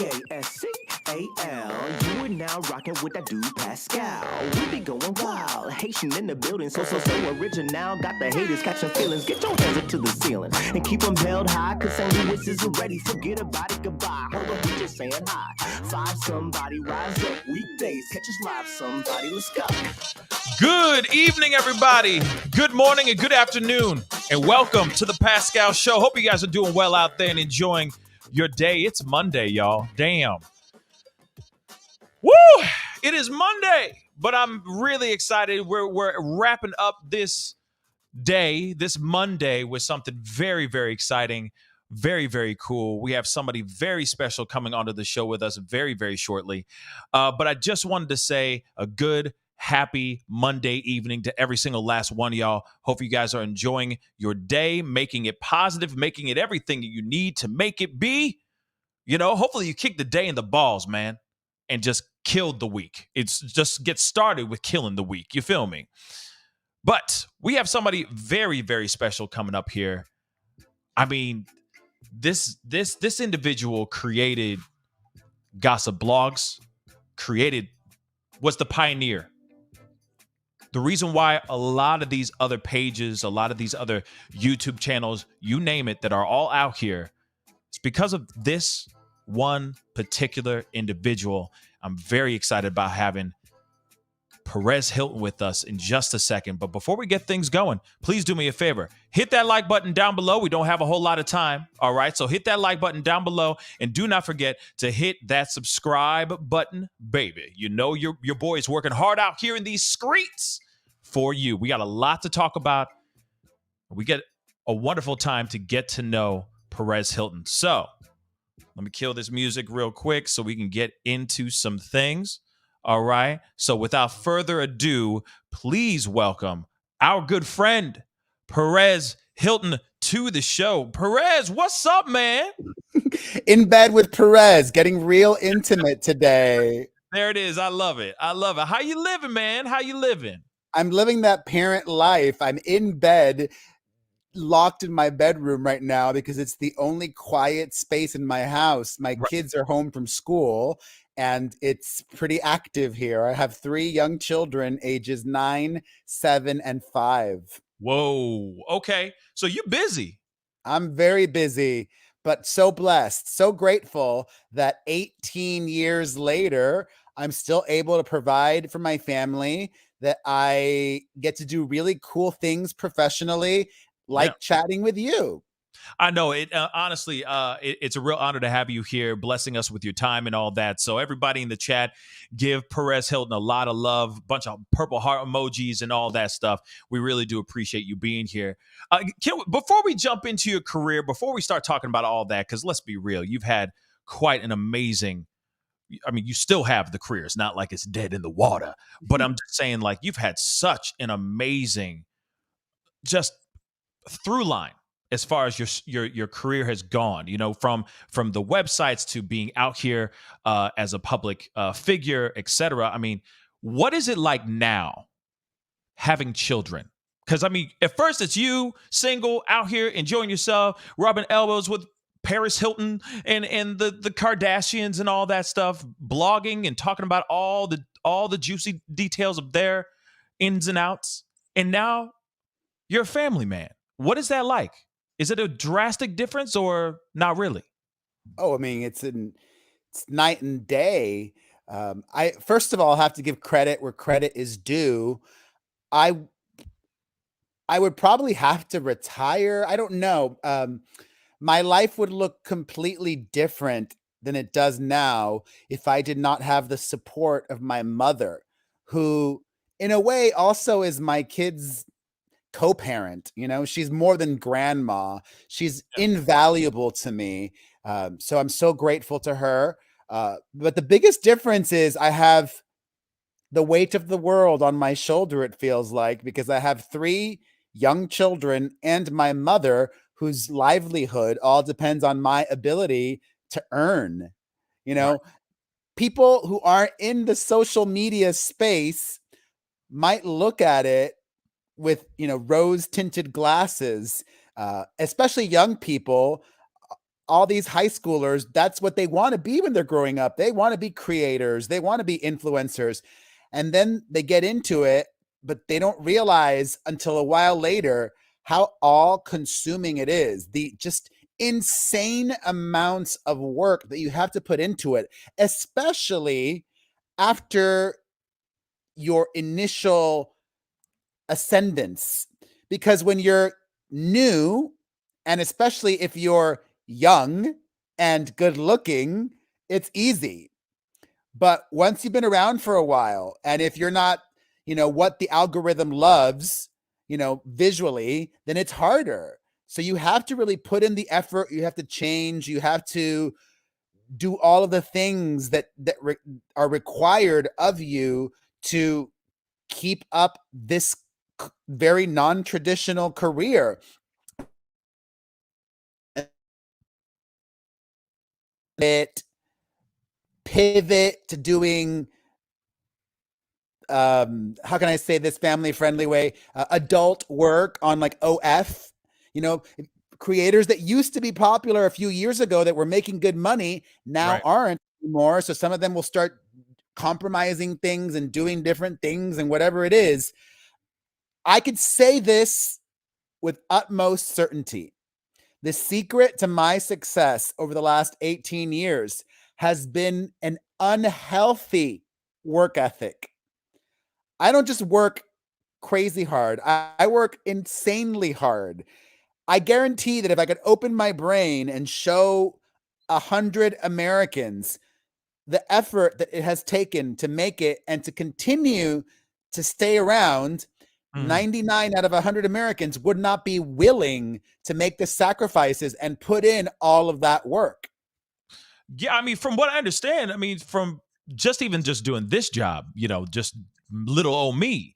thepascal. You are now rocking with that dude Pascal. We be going wild, Haitian in the building, so original. Got the haters catching feelings. Get your hands up to the ceiling and keep them held high. Cause St. Louis is ready. Forget about it, goodbye. Hold up, we just saying hi. Five somebody, rise up. Weekdays, catch us live. Somebody, let's go. Good evening, everybody. Good morning and good afternoon, and welcome to the Pascal Show. Hope you guys are doing well out there and enjoying your day. It's Monday, y'all. Damn. Woo! It is Monday, but I'm really excited. We're wrapping up this day, this Monday, with something very, very exciting, very, very cool. We have somebody very special coming onto the show with us very, very shortly. But I just wanted to say a good, happy Monday evening to every single last one of y'all. Hope you guys are enjoying your day, making it positive, making it everything you need to make it be. You know, hopefully you kick the day in the balls, man, and just killed the week. It's just get started with killing the week. You feel me? But we have somebody very, very special coming up here. I mean, this individual created gossip blogs, was the pioneer. The reason why a lot of these other pages, a lot of these other YouTube channels, you name it, that are all out here, it's because of this one particular individual. I'm very excited about having Perez Hilton with us in just a second. But before we get things going, please do me a favor. Hit that like button down below. We don't have a whole lot of time. All right. So hit that like button down below. And do not forget to hit that subscribe button, baby. You know your boy is working hard out here in these streets for you. We got a lot to talk about. We get a wonderful time to get to know Perez Hilton. So let me kill this music real quick so we can get into some things. All right. So without further ado, please welcome our good friend, Perez Hilton, to the show. Perez, what's up, man? In bed with Perez, getting real intimate today. There it is. I love it. I love it. How you living, man? How you living? I'm living that parent life. I'm in bed, locked in my bedroom right now because it's the only quiet space in my house. My kids are home from school. And it's pretty active here. I have 3 young children, ages 9, 7, and 5. Whoa. Okay. So you're busy. I'm very busy, but so blessed, so grateful that 18 years later, I'm still able to provide for my family, that I get to do really cool things professionally, like chatting with you. I know it. Honestly, it's a real honor to have you here, blessing us with your time and all that. So everybody in the chat, give Perez Hilton a lot of love, bunch of purple heart emojis and all that stuff. We really do appreciate you being here. Before we jump into your career, before we start talking about all that, because let's be real, you've had quite an amazing, I mean, you still have the career. It's not like it's dead in the water, but I'm just saying, like, you've had such an amazing just through line as far as your career has gone, you know, from the websites to being out here as a public figure, etc. I mean, what is it like now having children? Because I mean, at first it's you single out here enjoying yourself, rubbing elbows with Paris Hilton and the Kardashians and all that stuff, blogging and talking about all the juicy details of their ins and outs, and now you're a family man. What is that like? Is it a drastic difference or not really? Oh, I mean, it's night and day. I first of all have to give credit where credit is due. I would probably have to retire. I don't know. My life would look completely different than it does now if I did not have the support of my mother, who in a way also is my kid's co-parent. You know, she's more than grandma. She's invaluable to me. So I'm so grateful to her. But the biggest difference is I have the weight of the world on my shoulder, it feels like, because I have 3 young children and my mother, whose livelihood all depends on my ability to earn. You know, people who aren't in the social media space might look at it with, you know, rose tinted glasses, especially young people. all these high schoolers, that's what they want to be when they're growing up. They want to be creators. They want to be influencers. And then they get into it, but they don't realize until a while later how all consuming it is. The just insane amounts of work that you have to put into it, especially after your initial ascendance. Because when you're new, and especially if you're young and good looking, it's easy. But once you've been around for a while, and if you're not, what the algorithm loves, visually, then it's harder. So you have to really put in the effort. You have to change. You have to do all of the things that are required of you to keep up this very non-traditional career. It pivot to doing how can I say this family friendly way, adult work on like OF, creators that used to be popular a few years ago that were making good money now aren't anymore. So some of them will start compromising things and doing different things and whatever it is. I could say this with utmost certainty. The secret to my success over the last 18 years has been an unhealthy work ethic. I don't just work crazy hard. I work insanely hard. I guarantee that if I could open my brain and show 100 Americans the effort that it has taken to make it and to continue to stay around, 99 out of 100 Americans would not be willing to make the sacrifices and put in all of that work. Yeah, I mean, from what I understand, from just doing this job, just little old me,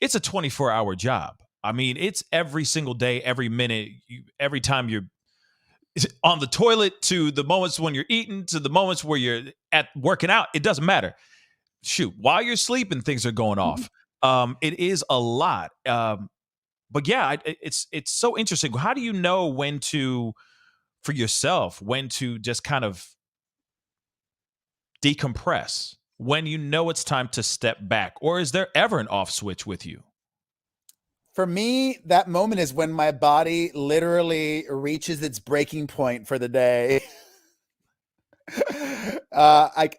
it's a 24-hour job. I mean, it's every single day, every minute, every time you're on the toilet, to the moments when you're eating, to the moments where you're at working out. It doesn't matter. Shoot, while you're sleeping, things are going off. It is a lot. But yeah, it's so interesting. How do you know when to, for yourself, when to just kind of decompress, when you know it's time to step back? Or is there ever an off switch with you? For me, that moment is when my body literally reaches its breaking point for the day. I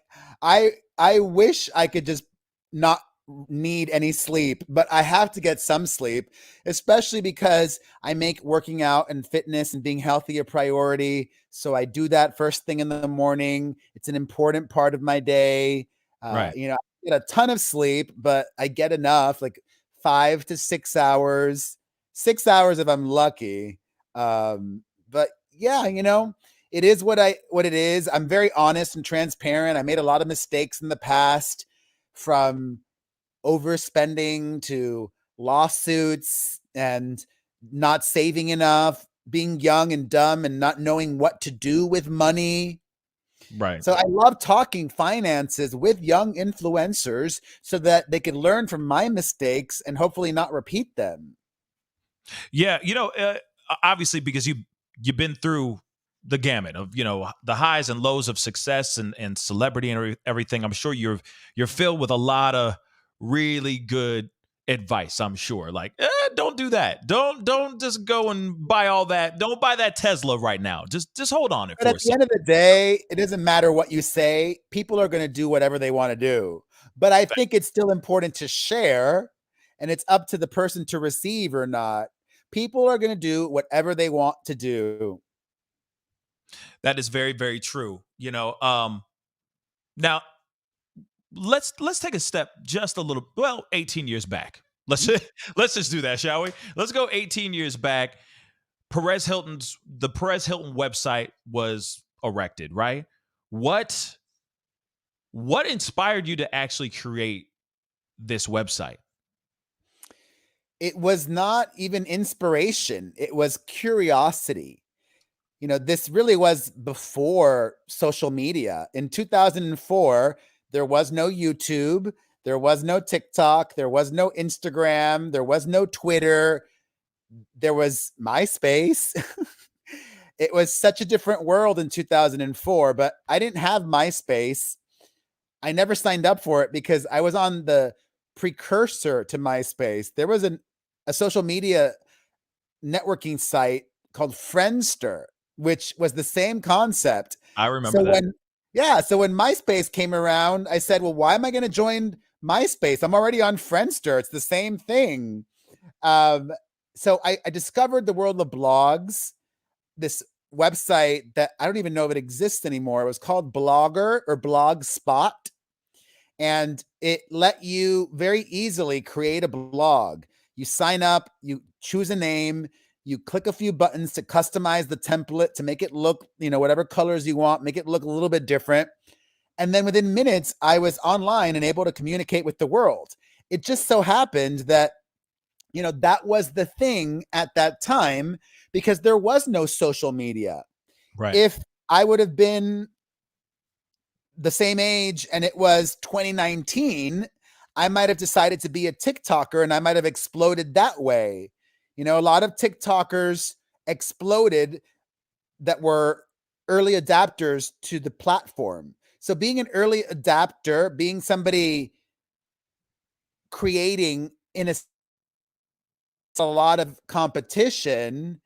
wish I could just not need any sleep, but I have to get some sleep, especially because I make working out and fitness and being healthy a priority. So I do that first thing in the morning. It's an important part of my day. Right. I get a ton of sleep, but I get enough, like 5 to 6 hours, 6 hours if I'm lucky. But yeah, it is what it is. I'm very honest and transparent. I made a lot of mistakes in the past, from overspending to lawsuits and not saving enough, being young and dumb and not knowing what to do with money. Right. So I love talking finances with young influencers so that they can learn from my mistakes and hopefully not repeat them. Yeah, obviously, because you've been through the gamut of the highs and lows of success and celebrity and everything. I'm sure you're filled with a lot of really good advice. I'm sure, like, don't do that. Don't just go and buy all that. Don't buy that Tesla right now. Just hold on it But for at a the end of the day, it doesn't matter what you say. People are going to do whatever they want to do. But I think it's still important to share, and it's up to the person to receive or not. People are going to do whatever they want to do. That is very, very true. Now let's take a step just a little, 18 years back. Let's just do that, shall we? Let's go 18 years back. The Perez Hilton website was erected, right? What inspired you to actually create this website? It was not even inspiration. It was curiosity. This really was before social media. In 2004, there was no YouTube, there was no TikTok, there was no Instagram, there was no Twitter, there was MySpace. It was such a different world in 2004, but I didn't have MySpace. I never signed up for it because I was on the precursor to MySpace. There was a social media networking site called Friendster, which was the same concept. I remember So that. so when MySpace came around, I said, well, why am I going to join MySpace? I'm already on Friendster. It's the same thing. So I discovered the world of blogs, this website that I don't even know if it exists anymore. It was called Blogger or Blogspot. And it let you very easily create a blog. You sign up, you choose a name, you click a few buttons to customize the template to make it look, whatever colors you want, make it look a little bit different. And then within minutes, I was online and able to communicate with the world. It just so happened that, that was the thing at that time because there was no social media. Right. If I would have been the same age and it was 2019, I might have decided to be a TikToker and I might have exploded that way. A lot of TikTokers exploded that were early adapters to the platform. So being an early adapter, being somebody creating in a lot of competition,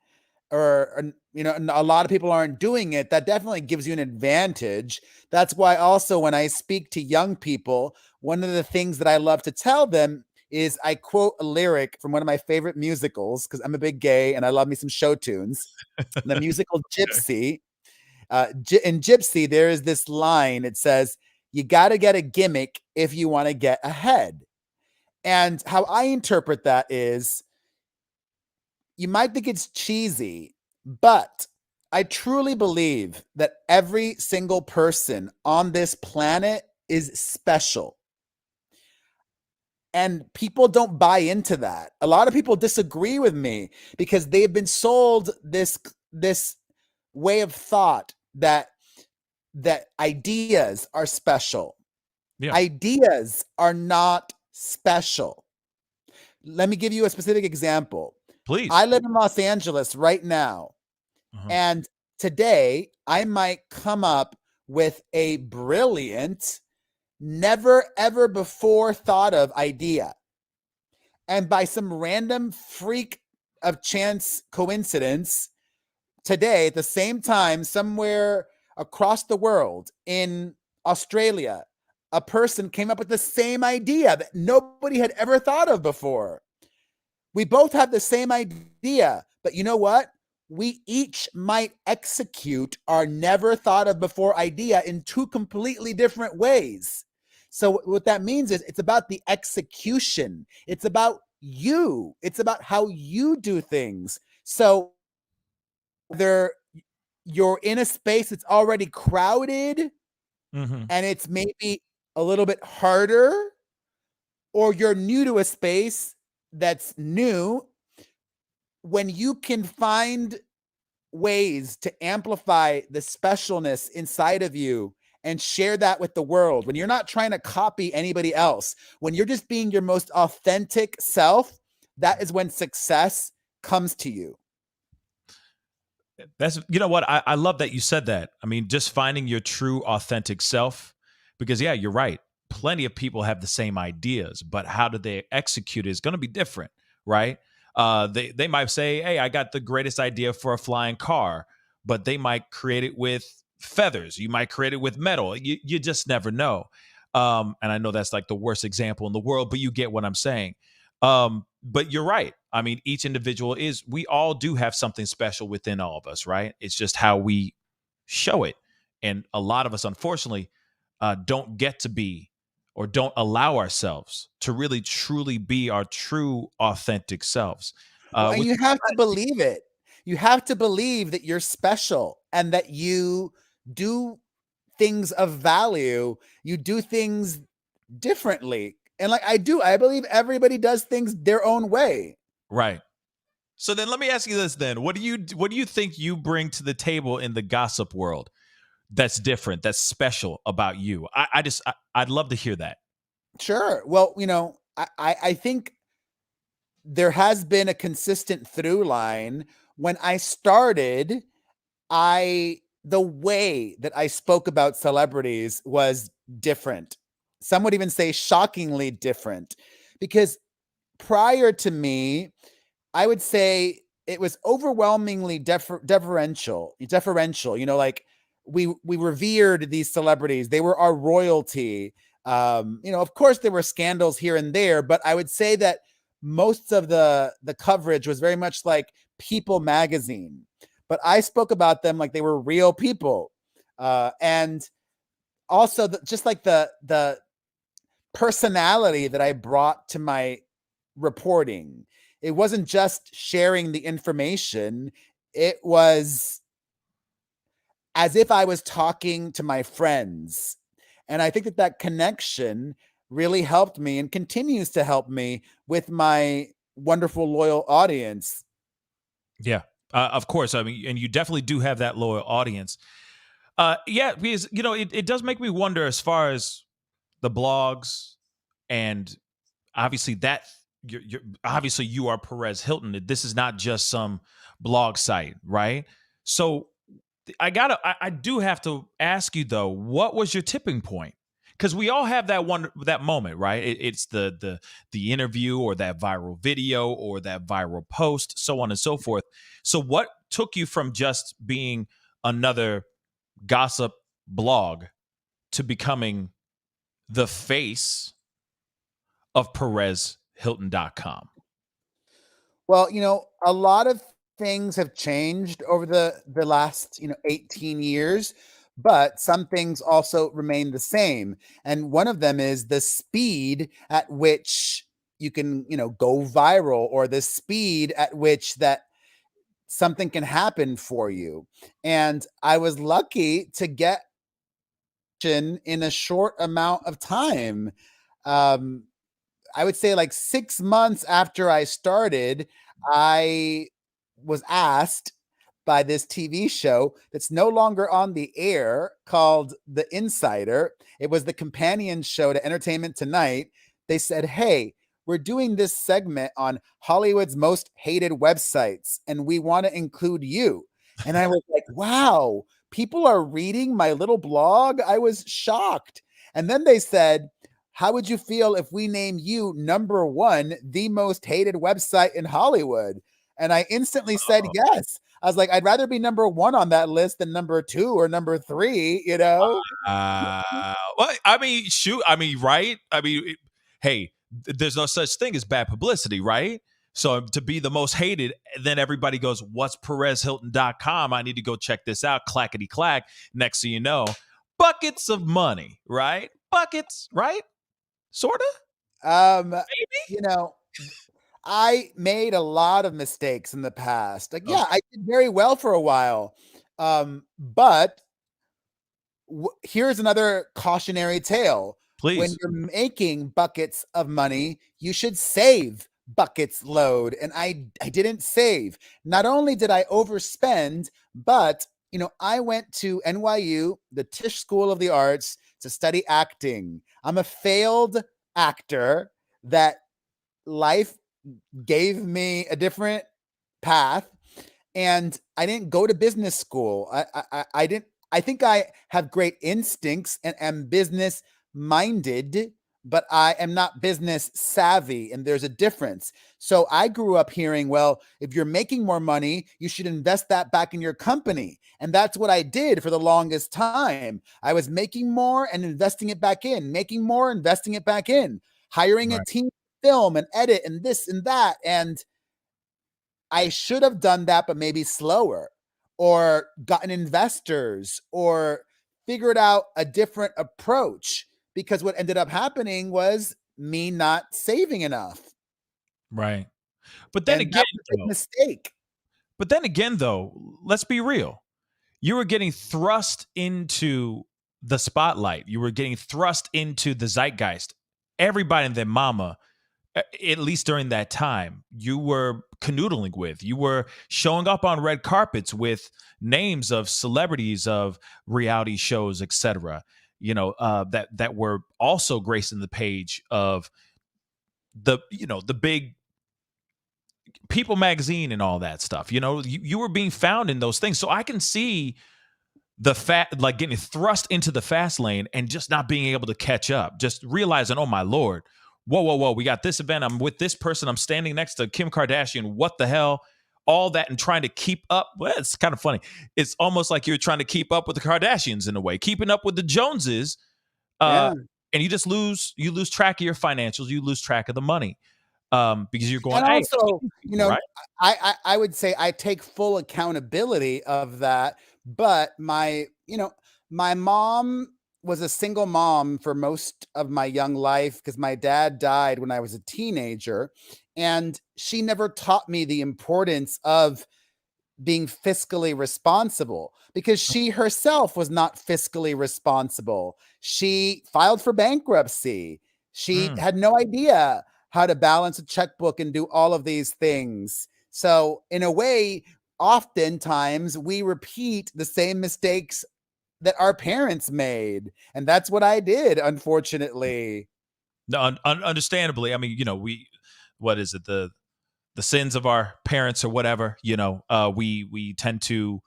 or a lot of people aren't doing it, that definitely gives you an advantage. That's why also when I speak to young people, one of the things that I love to tell them is I quote a lyric from one of my favorite musicals, because I'm a big gay and I love me some show tunes. The musical Gypsy. In Gypsy, there is this line. It says, you got to get a gimmick if you want to get ahead. And how I interpret that is, you might think it's cheesy, but I truly believe that every single person on this planet is special. And people don't buy into that. A lot of people disagree with me because they've been sold this way of thought that ideas are special. Yeah. Ideas are not special. Let me give you a specific example. Please. I live in Los Angeles right now. And today I might come up with a brilliant, never ever before thought of idea. And by some random freak of chance coincidence, today at the same time, somewhere across the world in Australia, a person came up with the same idea that nobody had ever thought of before. We both have the same idea, but you know what? We each might execute our never thought of before idea in two completely different ways. So what that means is it's about the execution. It's about you. It's about how you do things. So whether you're in a space that's already crowded and it's maybe a little bit harder, or you're new to a space that's new, when you can find ways to amplify the specialness inside of you and share that with the world, when you're not trying to copy anybody else, when you're just being your most authentic self, that is when success comes to you. That's, you know what? I love that you said that. I mean, just finding your true authentic self, because yeah, you're right. Plenty of people have the same ideas, but how do they execute it is going to be different, right? They might say, hey, I got the greatest idea for a flying car, but they might create it with feathers. You might create it with metal. You just never know. And I know that's like the worst example in the world, but you get what I'm saying. But you're right. I mean, each individual we all do have something special within all of us, right? It's just how we show it. And a lot of us, unfortunately, don't get to be, or don't allow ourselves to really truly be our true authentic selves. And you have to believe it. You have to believe that you're special and that you do things of value. You do things differently. And like I believe everybody does things their own way. Right. So then let me ask you this then. What do you think you bring to the table in the gossip world that's different, that's special about you? I'd love to hear that. Sure. Well, I think there has been a consistent through line. When I started, the way that I spoke about celebrities was different. Some would even say shockingly different, because prior to me, I would say it was overwhelmingly deferential. Like we revered these celebrities. They were our royalty. Of course there were scandals here and there, but I would say that most of the coverage was very much like People magazine. But I spoke about them like they were real people. And also just like the personality that I brought to my reporting. It wasn't just sharing the information. It was as if I was talking to my friends. And I think that connection really helped me and continues to help me with my wonderful, loyal audience. Yeah, of course. I mean, and you definitely do have that loyal audience. Yeah, because it does make me wonder as far as the blogs, and obviously that obviously you are Perez Hilton. This is not just some blog site, right? So I do have to ask you though, what was your tipping point? Because we all have that moment, right? It's the interview or that viral video or that viral post, so on and so forth. So what took you from just being another gossip blog to becoming the face of PerezHilton.com? Well, a lot of things have changed over the last, 18 years, but some things also remain the same. And one of them is the speed at which you can, go viral, or the speed at which that something can happen for you. And I was lucky to get in a short amount of time. Um, I would say like 6 months after I started, I was asked by this TV show that's no longer on the air, called The Insider. It was the companion show to Entertainment Tonight. They said, "Hey, we're doing this segment on Hollywood's most hated websites, and we want to include you." And I was like, wow, people are reading my little blog? I was shocked. And then they said, "How would you feel if we name you number one, the most hated website in Hollywood?" And I instantly said yes. I was like, I'd rather be number one on that list than number two or number three, Well, I mean, shoot. I mean, right? I mean, hey, there's no such thing as bad publicity, right? So to be the most hated, then everybody goes, "What's PerezHilton.com? I need to go check this out." Clackety clack. Next thing you know, buckets of money, right? Buckets, right? Sorta, maybe. You know, I made a lot of mistakes in the past. Like, yeah, Okay, I did very well for a while. But here's another cautionary tale. When please. you're making buckets of money, you should save buckets load. And I didn't save. Not only did I overspend, but I went to NYU, the Tisch School of the Arts, to study acting. I'm a failed actor that life gave me a different path, and I didn't go to business school. I didn't. I think I have great instincts and am business minded, but I am not business savvy, and there's a difference. So I grew up hearing, well, if you're making more money, you should invest that back in your company. And that's what I did for the longest time. I was making more and investing it back in, making more, investing it back in, hiring a Right. team, film and edit and this and that. And I should have done that, but maybe slower, or gotten investors, or figured out a different approach, because what ended up happening was me not saving enough. Right. But then And again, that was a big though, mistake. let's be real. You were getting thrust into the spotlight. You were getting thrust into the zeitgeist. Everybody and their mama, at least during that time, you were canoodling with. You were showing up on red carpets with names of celebrities of reality shows, etc. That were also gracing the page of the big People magazine and all that stuff. You were being found in those things. So I can see like getting thrust into the fast lane and just not being able to catch up, just realizing, oh my Lord, whoa, we got this event, I'm with this person, I'm standing next to Kim Kardashian, what the hell, all that, and trying to keep up. Well, it's kind of funny. It's almost like you're trying to keep up with the Kardashians in a way, keeping up with the Joneses, Yeah. and you just lose track of your financials, you lose track of the money, because you're going, And hey, also, right? I would say I take full accountability of that, but my mom was a single mom for most of my young life because my dad died when I was a teenager, and she never taught me the importance of being fiscally responsible because she herself was not fiscally responsible. She filed for bankruptcy. She Mm. had no idea how to balance a checkbook and do all of these things. So, in a way, oftentimes we repeat the same mistakes that our parents made. And that's what I did, unfortunately. No, understandably. I mean, what is it? The sins of our parents or whatever, we tend to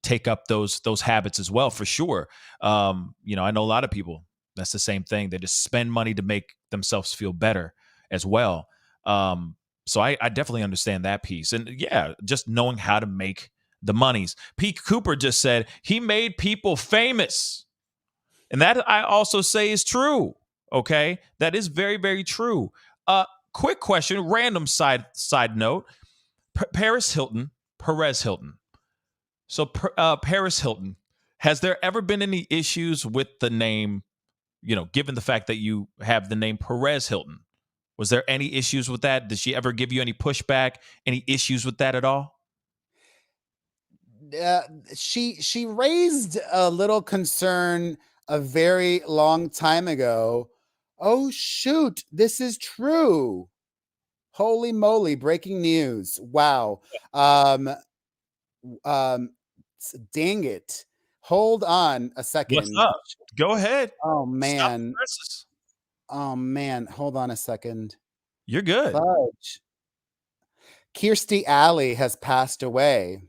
take up those habits as well, for sure. I know a lot of people, that's the same thing. They just spend money to make themselves feel better as well. So I definitely understand that piece. And yeah, just knowing how to make the monies. Pete Cooper just said he made people famous. And that I also say is true. Okay. That is very, very true. Quick question, random side note. Perez Hilton. So Paris Hilton, has there ever been any issues with the name, given the fact that you have the name Perez Hilton? Was there any issues with that? Did she ever give you any pushback, any issues with that at all? She raised a little concern a very long time ago. Oh shoot, this is true. Holy moly, breaking news. Wow. Um dang it. Hold on a What's second. up? Go ahead. Oh Stop the man. presses. Oh man, hold on a second. You're good. Fudge. Kirstie Alley has passed away.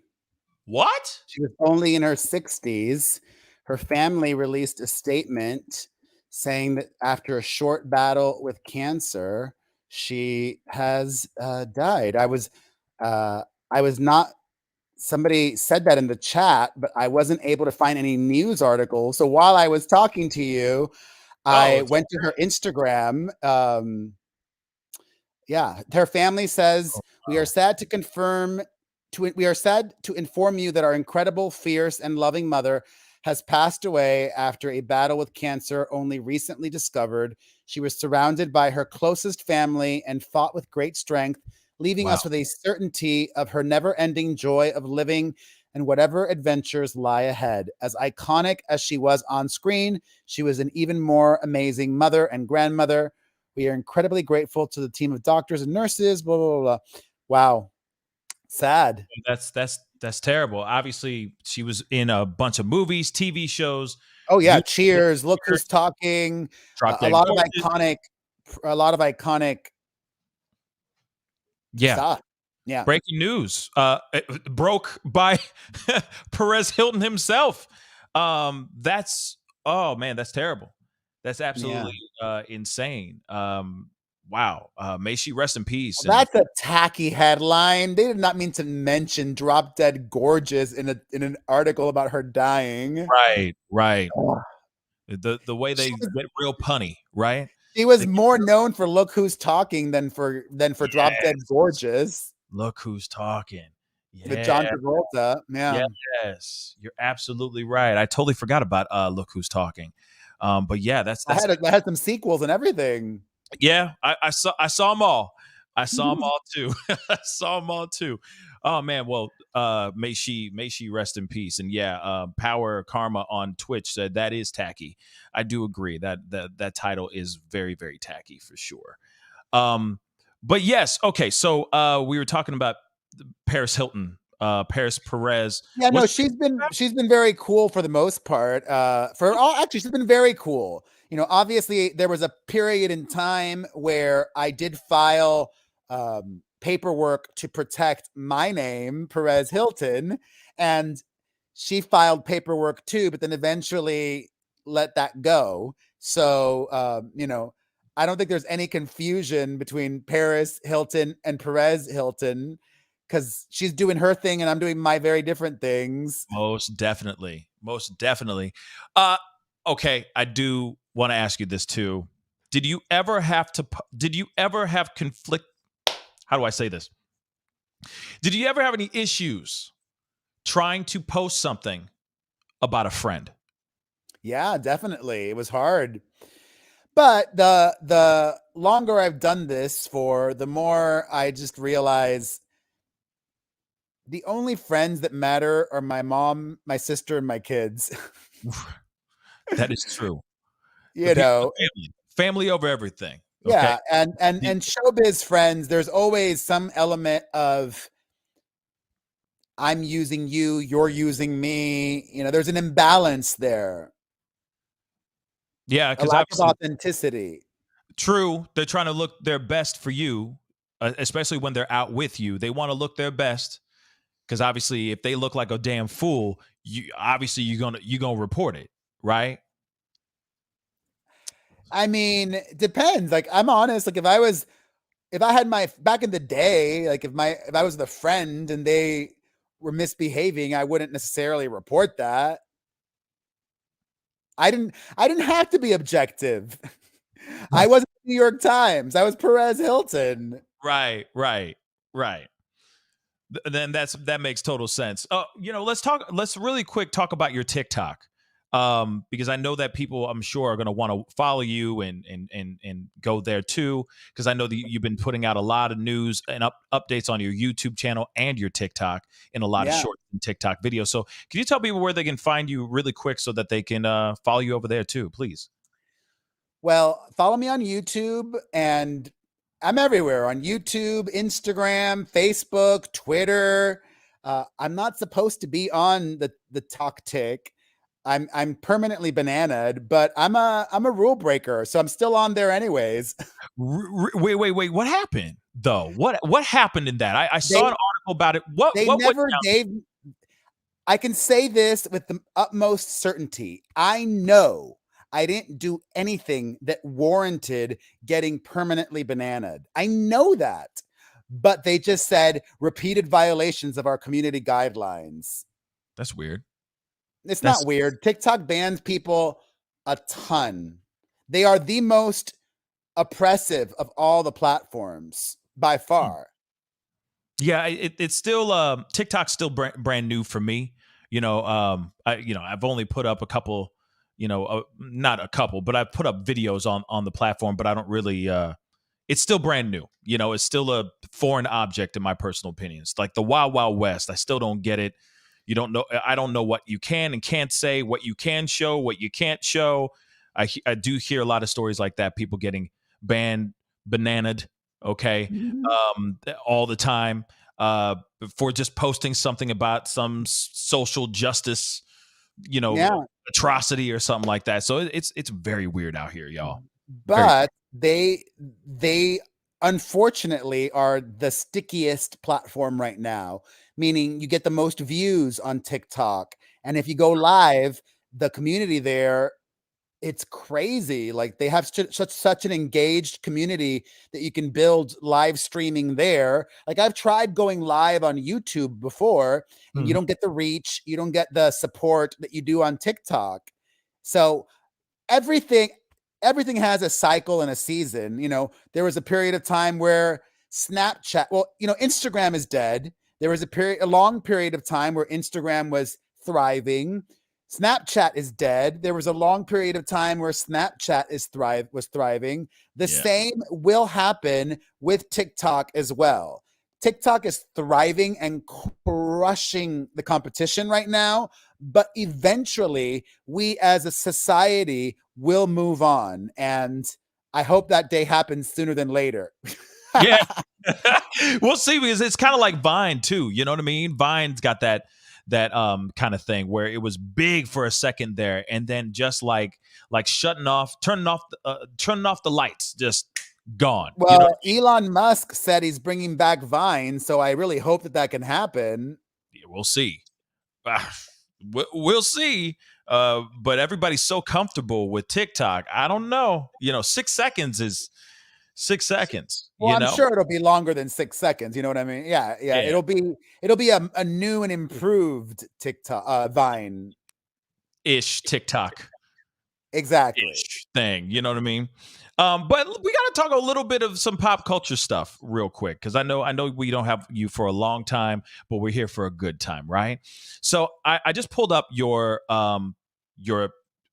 What? She was only in her 60s. Her family released a statement saying that after a short battle with cancer, she has died. I was not. Somebody said that in the chat, but I wasn't able to find any news articles. So while I was talking to you, Oh, I went to her Instagram. Yeah, her family says we are sad to inform you that our incredible, fierce, and loving mother has passed away after a battle with cancer only recently discovered. She was surrounded by her closest family and fought with great strength, leaving wow. us with a certainty of her never-ending joy of living and whatever adventures lie ahead. As iconic as she was on screen, she was an even more amazing mother and grandmother. We are incredibly grateful to the team of doctors and nurses, blah, blah, blah. Wow. Sad. That's terrible. Obviously, she was in a bunch of movies, TV shows. Oh yeah, You Cheers, Look Who's Talking, Drop a Dead lot of Gorgeous. iconic Yeah. stuff. Yeah. Breaking news. It broke by Perez Hilton himself. That's oh man, that's terrible. That's absolutely insane. Wow. May she rest in peace. And That's a tacky headline. They did not mean to mention Drop Dead Gorgeous in an article about her dying. right. Ugh. The way they get real punny, right? She was They get more known for Look Who's Talking than for Drop Dead yes. Gorgeous Look who's talking. with Yeah. John Travolta. Yeah. Yes. You're absolutely right. I totally forgot about Look Who's Talking. But yeah, that's I had some sequels and everything. yeah, I saw them all. I saw them all too. I saw them all too. Oh man, well, may she rest in peace. And yeah, Power Karma on Twitch said that is tacky. I do agree that title is very, very tacky for sure. But yes, okay. So we were talking about Paris Hilton, Paris Perez. Yeah, no, Was she's been very cool for the most part. Actually, she's been very cool. Obviously there was a period in time where I did file paperwork to protect my name, Perez Hilton, and she filed paperwork too, but then eventually let that go. So, I don't think there's any confusion between Paris Hilton and Perez Hilton, because she's doing her thing and I'm doing my very different things. Most definitely. Most definitely. Okay, I do want to ask you this too. Did you ever have conflict? How do I say this? Did you ever have any issues trying to post something about a friend? Yeah, definitely. It was hard. But the longer I've done this for, the more I just realize the only friends that matter are my mom, my sister, and my kids. That is true. The You people, know, the family over everything. Okay. yeah, and showbiz friends, there's always some element of I'm using you, you're using me. There's an imbalance there, Yeah, a because lack of obviously, authenticity. true, they're trying to look their best for you, especially when they're out with you. They want to look their best because obviously, if they look like a damn fool, you're gonna report it, right? I mean, it depends. Like, I'm honest. Like, if I had my back in the day, like if I was the friend and they were misbehaving, I wouldn't necessarily report that. I didn't have to be objective. I wasn't the New York Times. I was Perez Hilton. Right, right, right. Then that makes total sense. Let's really quick talk about your TikTok. Because I know that people, I'm sure, are going to want to follow you and go there too, because I know that you've been putting out a lot of news and updates on your YouTube channel and your TikTok in a lot of Yeah. short TikTok videos. So can you tell people where they can find you really quick so that they can follow you over there too, please? Well, follow me on YouTube, and I'm everywhere on YouTube, Instagram, Facebook, Twitter. I'm not supposed to be on the talk tick. I'm permanently bananaed, but I'm a rule breaker, so I'm still on there anyways. Wait. What happened though? What happened in that? I saw They an article about it. What they what went never down? gave. I can say this with the utmost certainty. I know I didn't do anything that warranted getting permanently bananaed. I know that. But they just said repeated violations of our community guidelines. That's weird. It's That's not weird. TikTok bans people a ton. They are the most oppressive of all the platforms by far. Yeah, it's still TikTok's still brand new for me. I've only put up a couple, not a couple, but I've put up videos on the platform, but I don't really it's still brand new. It's still a foreign object in my personal opinion. It's like the wild wild west. I still don't get it. I don't know what you can and can't say, what you can show, what you can't show. I do hear a lot of stories like that, people getting banned, bananaed, okay, all the time, for just posting something about some social justice, Yeah. atrocity or something like that. So it's very weird out here, y'all. Very weird. But they unfortunately are the stickiest platform right now, meaning you get the most views on TikTok, and if you go live, the community there, it's crazy. Like, they have such an engaged community that you can build live streaming there. Like, I've tried going live on YouTube before, and you don't get the reach, you don't get the support that you do on TikTok. So everything has a cycle and a season. There was a period of time where Instagram is dead. There was a long period of time where Instagram was thriving. Snapchat is dead. There was a long period of time where Snapchat was thriving. The same will happen with TikTok as well. TikTok is thriving and crushing the competition right now, but eventually we as a society will move on, and I hope that day happens sooner than later. Yeah. We'll see, because it's kind of like Vine too. You know what I mean? Vine's got that kind of thing where it was big for a second there, and then just like turning off the lights, just gone. You know what Well, I mean? Elon Musk said he's bringing back Vine, so I really hope that can happen. Yeah, we'll see. Ah, we'll see. But everybody's so comfortable with TikTok. I don't know. 6 seconds is 6 seconds. Well, I'm sure it'll be longer than 6 seconds, you know what I mean? Yeah, yeah, Yeah, it'll be a new and improved TikTok Vine. ish TikTok Exactly. ish thing. You know what I mean? But we got to talk a little bit of some pop culture stuff real quick because I know we don't have you for a long time, but we're here for a good time, right? So I just pulled up your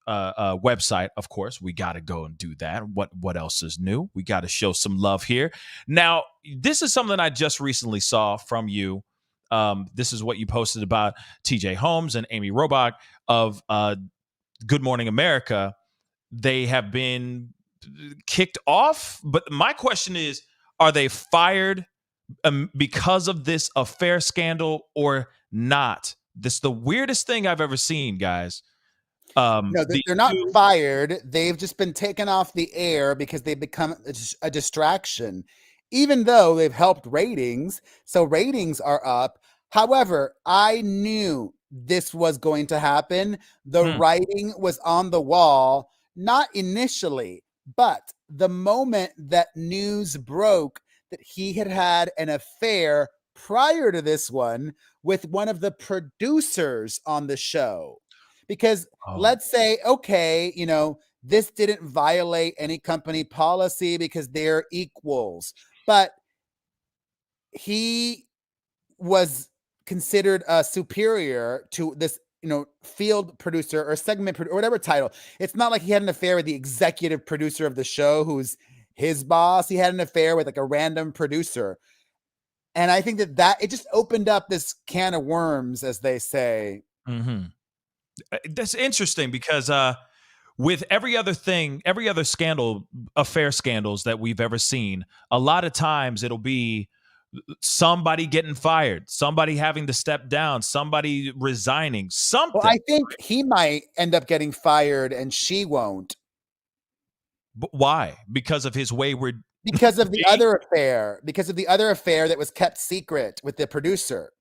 website. Of course, we got to go and do that. What else is new? We got to show some love here. Now, this is something I just recently saw from you. This is what you posted about TJ Holmes and Amy Robach of Good Morning America. They have been kicked off. But my question is, are they fired because of this affair scandal or not? This is the weirdest thing I've ever seen, guys. No, The they're not two, fired. They've just been taken off the air because they've become a distraction, even though they've helped ratings. So ratings are up. However, I knew this was going to happen. The writing was on the wall, not initially, but the moment that news broke that he had had an affair prior to this one with one of the producers on the show. Because let's say, okay, this didn't violate any company policy because they're equals, but he was considered a superior to this, field producer or segment or whatever title. It's not like he had an affair with the executive producer of the show, who's his boss. He had an affair with like a random producer. And I think that it just opened up this can of worms, as they say. That's interesting because with every other scandal, affair scandals that we've ever seen, a lot of times it'll be somebody getting fired, somebody having to step down, somebody resigning, something. Well, I think he might end up getting fired and she won't. But why? Because of his wayward. Because of the other affair. Because of the other affair that was kept secret with the producer.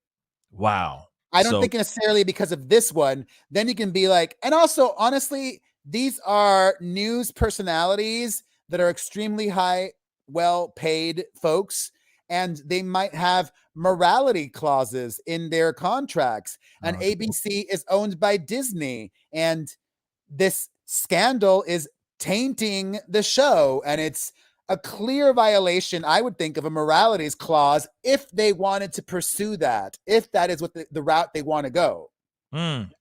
Wow. I don't think necessarily because of this one. Then you can be like, and also, honestly, these are news personalities that are extremely high, well-paid folks, and they might have morality clauses in their contracts. And ABC is owned by Disney, and this scandal is tainting the show, and it's a clear violation, I would think, of a moralities clause if they wanted to pursue that, if that is what the route they want to go.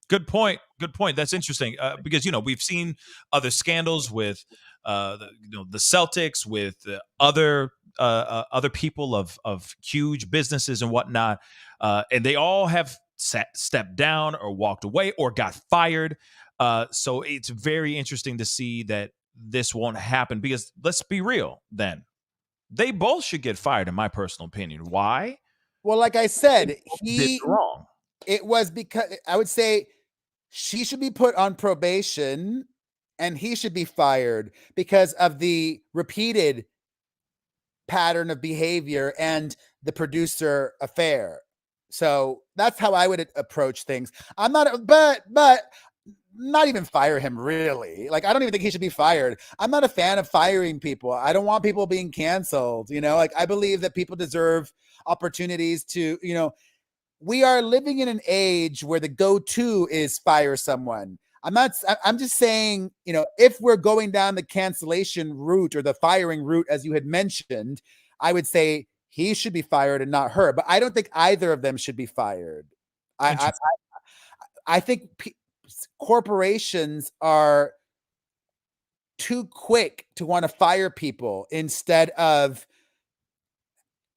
Good point. Good point. That's interesting because we've seen other scandals with the Celtics, with other people of huge businesses and whatnot, and they all have stepped down or walked away or got fired. So it's very interesting to see that this won't happen because let's be real. Then they both should get fired, in my personal opinion. Why? Well, like I said, Did wrong. It was because I would say she should be put on probation and he should be fired because of the repeated pattern of behavior and the producer affair. So that's how I would approach things. I'm not, but not even fire him, really. Like, I don't even think he should be fired. I'm not a fan of firing people. I don't want people being canceled. Like, I believe that people deserve opportunities to, we are living in an age where the go-to is fire someone. I'm just saying, if we're going down the cancellation route or the firing route, as you had mentioned, I would say he should be fired and not her. But I don't think either of them should be fired. I think corporations are too quick to want to fire people instead of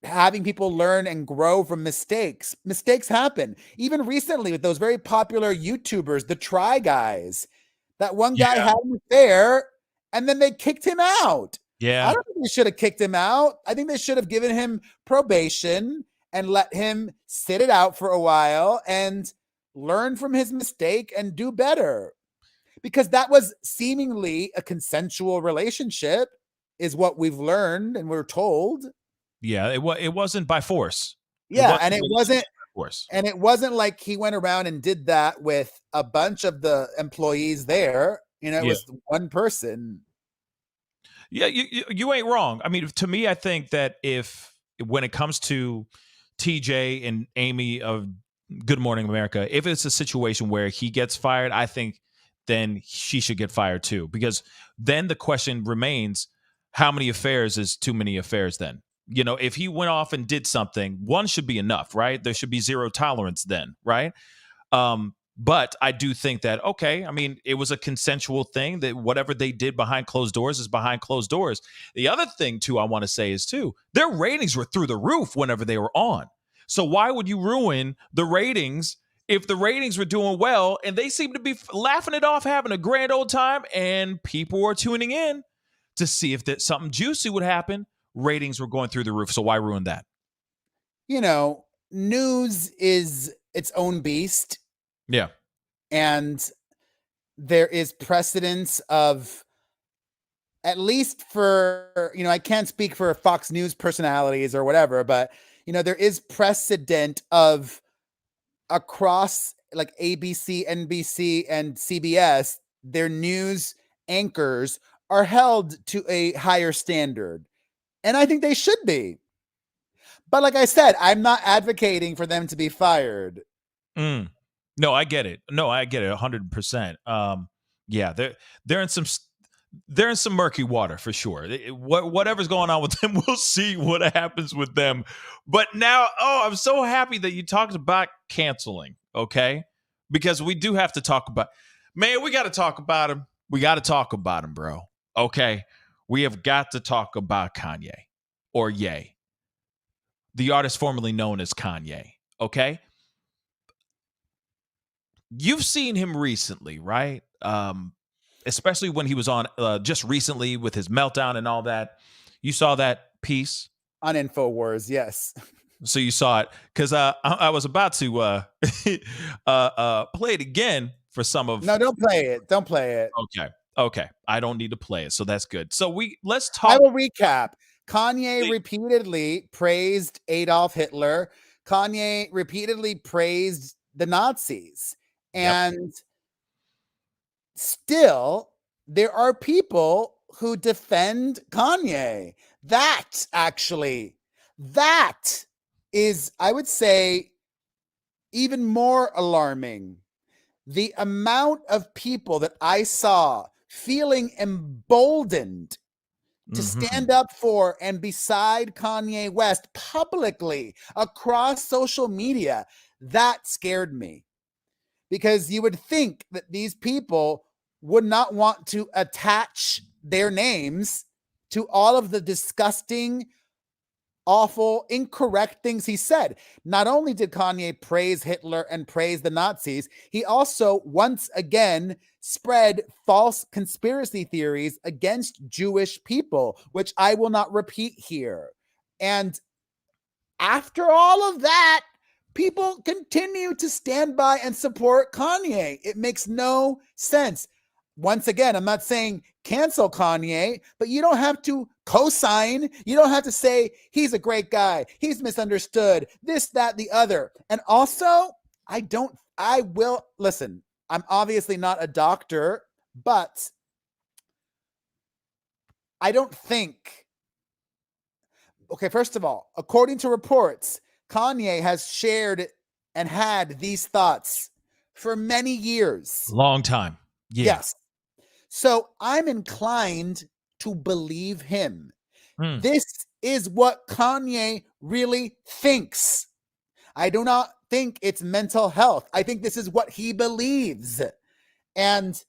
having people learn and grow from mistakes. Mistakes happen. Even recently with those very popular YouTubers, the Try Guys, that one guy had an affair and then they kicked him out. Yeah. I don't think they should have kicked him out. I think they should have given him probation and let him sit it out for a while and learn from his mistake and do better. Because that was seemingly a consensual relationship. is what we've learned and we're told. Yeah, it wasn't by force. Yeah, and by force. and it wasn't like he went around and did that with a bunch of the employees there. It Yeah. was one person. Yeah, you ain't wrong. I mean, to me, I think that when it comes to TJ and Amy of Good Morning America, if it's a situation where he gets fired, I think then she should get fired too, because then the question remains, how many affairs is too many affairs then? If he went off and did something, one should be enough, right? There should be zero tolerance then, right? But I do think that, okay, I mean, it was a consensual thing, that whatever they did behind closed doors is behind closed doors. The other thing, too, I want to say is, too, their ratings were through the roof whenever they were on. So why would you ruin the ratings if the ratings were doing well and they seem to be laughing it off, having a grand old time, and people were tuning in to see if something juicy would happen? Ratings were going through the roof. So why ruin that? News is its own beast. Yeah. And there is precedence of, at least for, I can't speak for Fox News personalities or whatever, but, there is precedent of across like ABC, NBC, and CBS, their news anchors are held to a higher standard. And I think they should be. But like I said, I'm not advocating for them to be fired. No, I get it. 100%. Yeah, they're in some murky water for sure. Whatever's going on with them, we'll see what happens with them. But now, I'm so happy that you talked about canceling, okay? Because we do have to talk about, man, we got to talk about him. We got to talk about him, bro. Okay? We have got to talk about Kanye, or Ye, the artist formerly known as Kanye, okay? You've seen him recently, right? Especially when he was on just recently with his meltdown and all that. You saw that piece on InfoWars, yes. So you saw it, because I was about to play it again for some of. No, don't play it. Don't play it. Okay. I don't need to play it, so that's good. So let's talk. I will recap. Kanye repeatedly praised Adolf Hitler. Kanye repeatedly praised the Nazis. And still, there are people who defend Kanye. That is, I would say, even more alarming. The amount of people that I saw feeling emboldened to stand up for and beside Kanye West publicly across social media, that scared me. Because you would think that these people would not want to attach their names to all of the disgusting, awful, incorrect things he said. Not only did Kanye praise Hitler and praise the Nazis, he also once again spread false conspiracy theories against Jewish people, which I will not repeat here. And after all of that, people continue to stand by and support Kanye. It makes no sense. Once again, I'm not saying cancel Kanye, but you don't have to co-sign. You don't have to say he's a great guy, he's misunderstood, this, that, the other. And also, listen, I'm obviously not a doctor, but I don't think, okay, first of all, according to reports, Kanye has shared and had these thoughts for many years. Long time. Yeah. Yes. So I'm inclined to believe him. This is what Kanye really thinks. I do not think it's mental health. I think this is what he believes. And,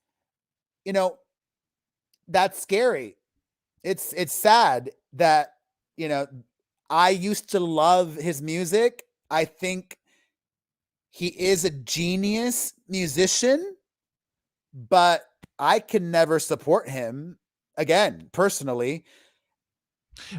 that's scary. It's sad that, I used to love his music. I think he is a genius musician, but I can never support him again, personally.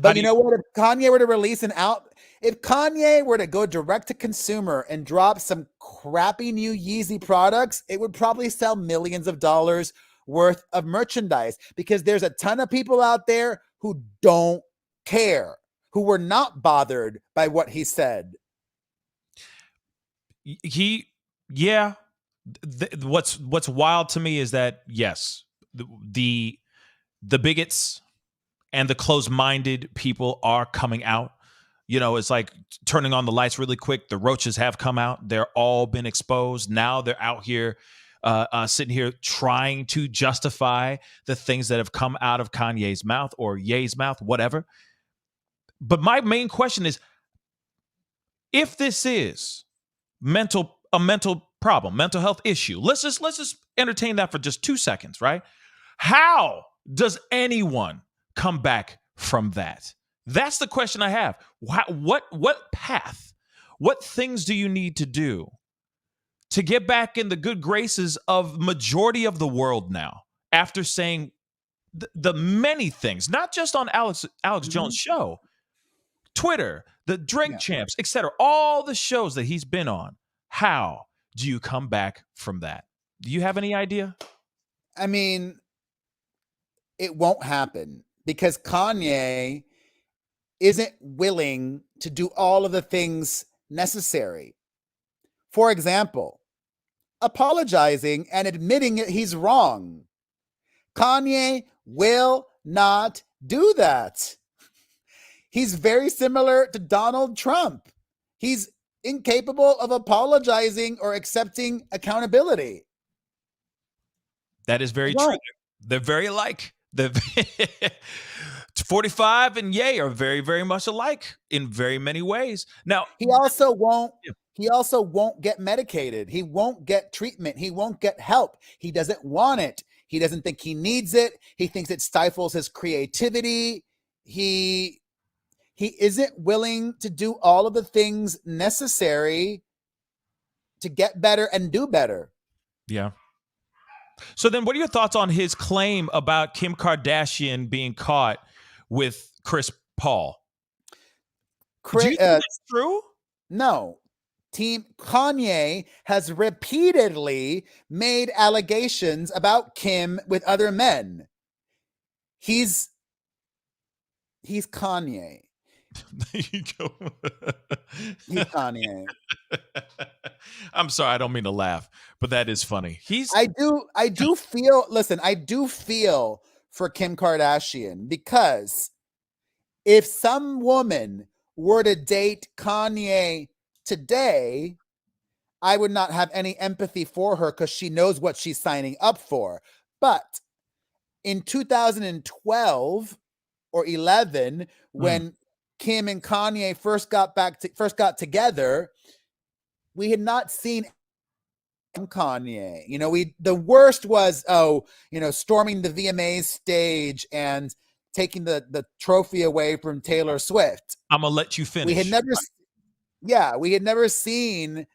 But you know what? If Kanye were to if Kanye were to go direct to consumer and drop some crappy new Yeezy products, it would probably sell millions of dollars worth of merchandise, because there's a ton of people out there who don't care, who were not bothered by what he said. Yeah. What's wild to me is that yes, the bigots and the closed-minded people are coming out. It's like turning on the lights really quick. The roaches have come out. They're all been exposed. Now they're out here, sitting here trying to justify the things that have come out of Kanye's mouth or Ye's mouth, whatever. But my main question is, if this is a mental problem, mental health issue, let's just entertain that for just 2 seconds, right? How does anyone come back from that? That's the question I have. What path, what things do you need to do to get back in the good graces of majority of the world now after saying the many things, not just on Alex Jones' show, Twitter, the Drink Champs, etc., all the shows that he's been on? How do you come back from that? Do you have any idea? I mean, it won't happen because Kanye isn't willing to do all of the things necessary. For example, apologizing and admitting he's wrong. Kanye will not do that. He's very similar to Donald Trump. He's incapable of apologizing or accepting accountability. That is very true. They're very alike. 45 and Ye are very, very much alike in very many ways. Now, he also won't get medicated. He won't get treatment. He won't get help. He doesn't want it. He doesn't think he needs it. He thinks it stifles his creativity. He isn't willing to do all of the things necessary to get better and do better. Yeah. So then what are your thoughts on his claim about Kim Kardashian being caught with Chris Paul? Do you think that's true? No. Team Kanye has repeatedly made allegations about Kim with other men. He's Kanye. There you go. He's Kanye. I'm sorry, I don't mean to laugh, but that is funny. I do feel for Kim Kardashian, because if some woman were to date Kanye today, I would not have any empathy for her because she knows what she's signing up for. But in 2012 or 11, when Kim and Kanye first got together, we had not seen Kanye. The worst was storming the VMAs stage and taking the trophy away from Taylor Swift. I'm gonna let you finish. We had never seen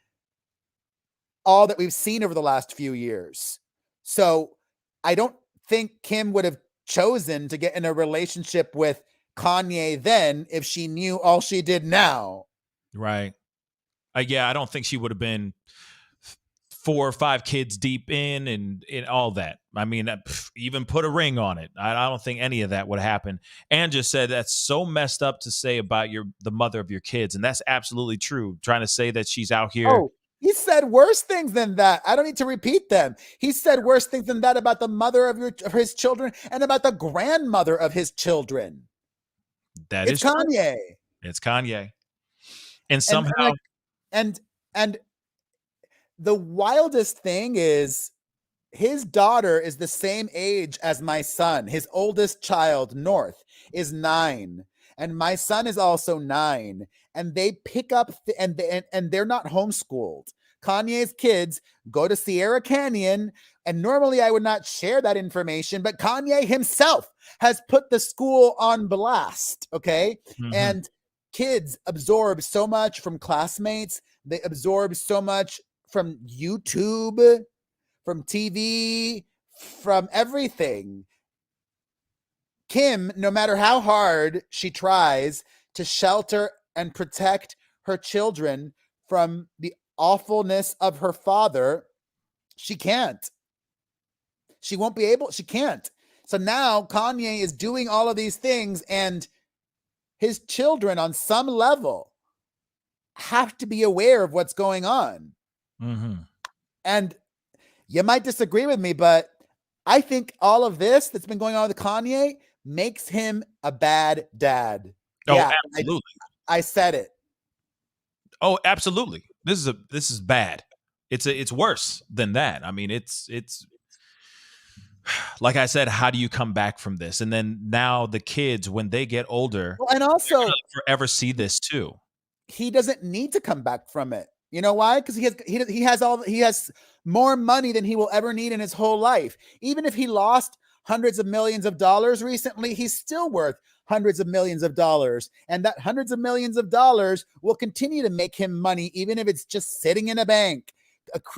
all that we've seen over the last few years. So I don't think Kim would have chosen to get in a relationship with Kanye then if she knew all she did now. Right. I don't think she would have been 4 or 5 kids deep in and all that. I mean, even put a ring on it. I don't think any of that would happen. And just said that's so messed up to say about the mother of your kids. And that's absolutely true. Trying to say that she's out here. Oh, he said worse things than that. I don't need to repeat them. He said worse things than that about the mother of his children and about the grandmother of his children. It's Kanye. It's Kanye. And somehow... And the wildest thing is his daughter is the same age as my son. His oldest child, North, is 9. And my son is also 9. And they pick up and they're not homeschooled. Kanye's kids go to Sierra Canyon. And normally I would not share that information, but Kanye himself has put the school on blast. Okay. Mm-hmm. And kids absorb so much from classmates. They absorb so much from YouTube, from TV, from everything. Kim, no matter how hard she tries to shelter and protect her children from the awfulness of her father, she can't. She won't be able. She can't. So now Kanye is doing all of these things, and his children on some level have to be aware of what's going on. Mm-hmm. And you might disagree with me, but I think all of this that's been going on with Kanye makes him a bad dad. Oh, Yeah, absolutely. I said it. Oh, absolutely. This is bad. It's worse than that. I mean, it's like I said, how do you come back from this? And then now the kids, when they get older, Well, and also forever see this too. he doesn't need to come back from it. You know why? Because he has more money than he will ever need in his whole life. Even if he lost hundreds of millions of dollars recently, he's still worth hundreds of millions of dollars. And that hundreds of millions of dollars will continue to make him money, even if it's just sitting in a bank,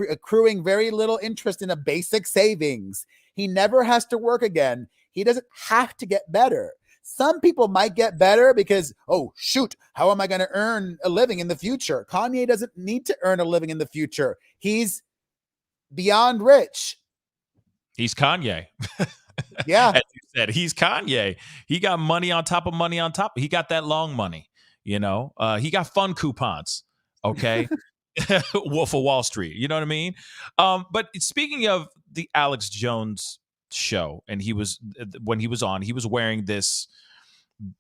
accruing very little interest in a basic savings. He never has to work again. He doesn't have to get better. Some people might get better because, oh, shoot, how am I going to earn a living in the future? Kanye doesn't need to earn a living in the future. He's beyond rich. He's Kanye. Yeah. As you said, he's Kanye. He got money on top of money on top. He got that long money, you know. He got fun coupons, okay? Wolf of Wall Street, you know what I mean? But speaking of the Alex Jones show, and when he was on, he was wearing this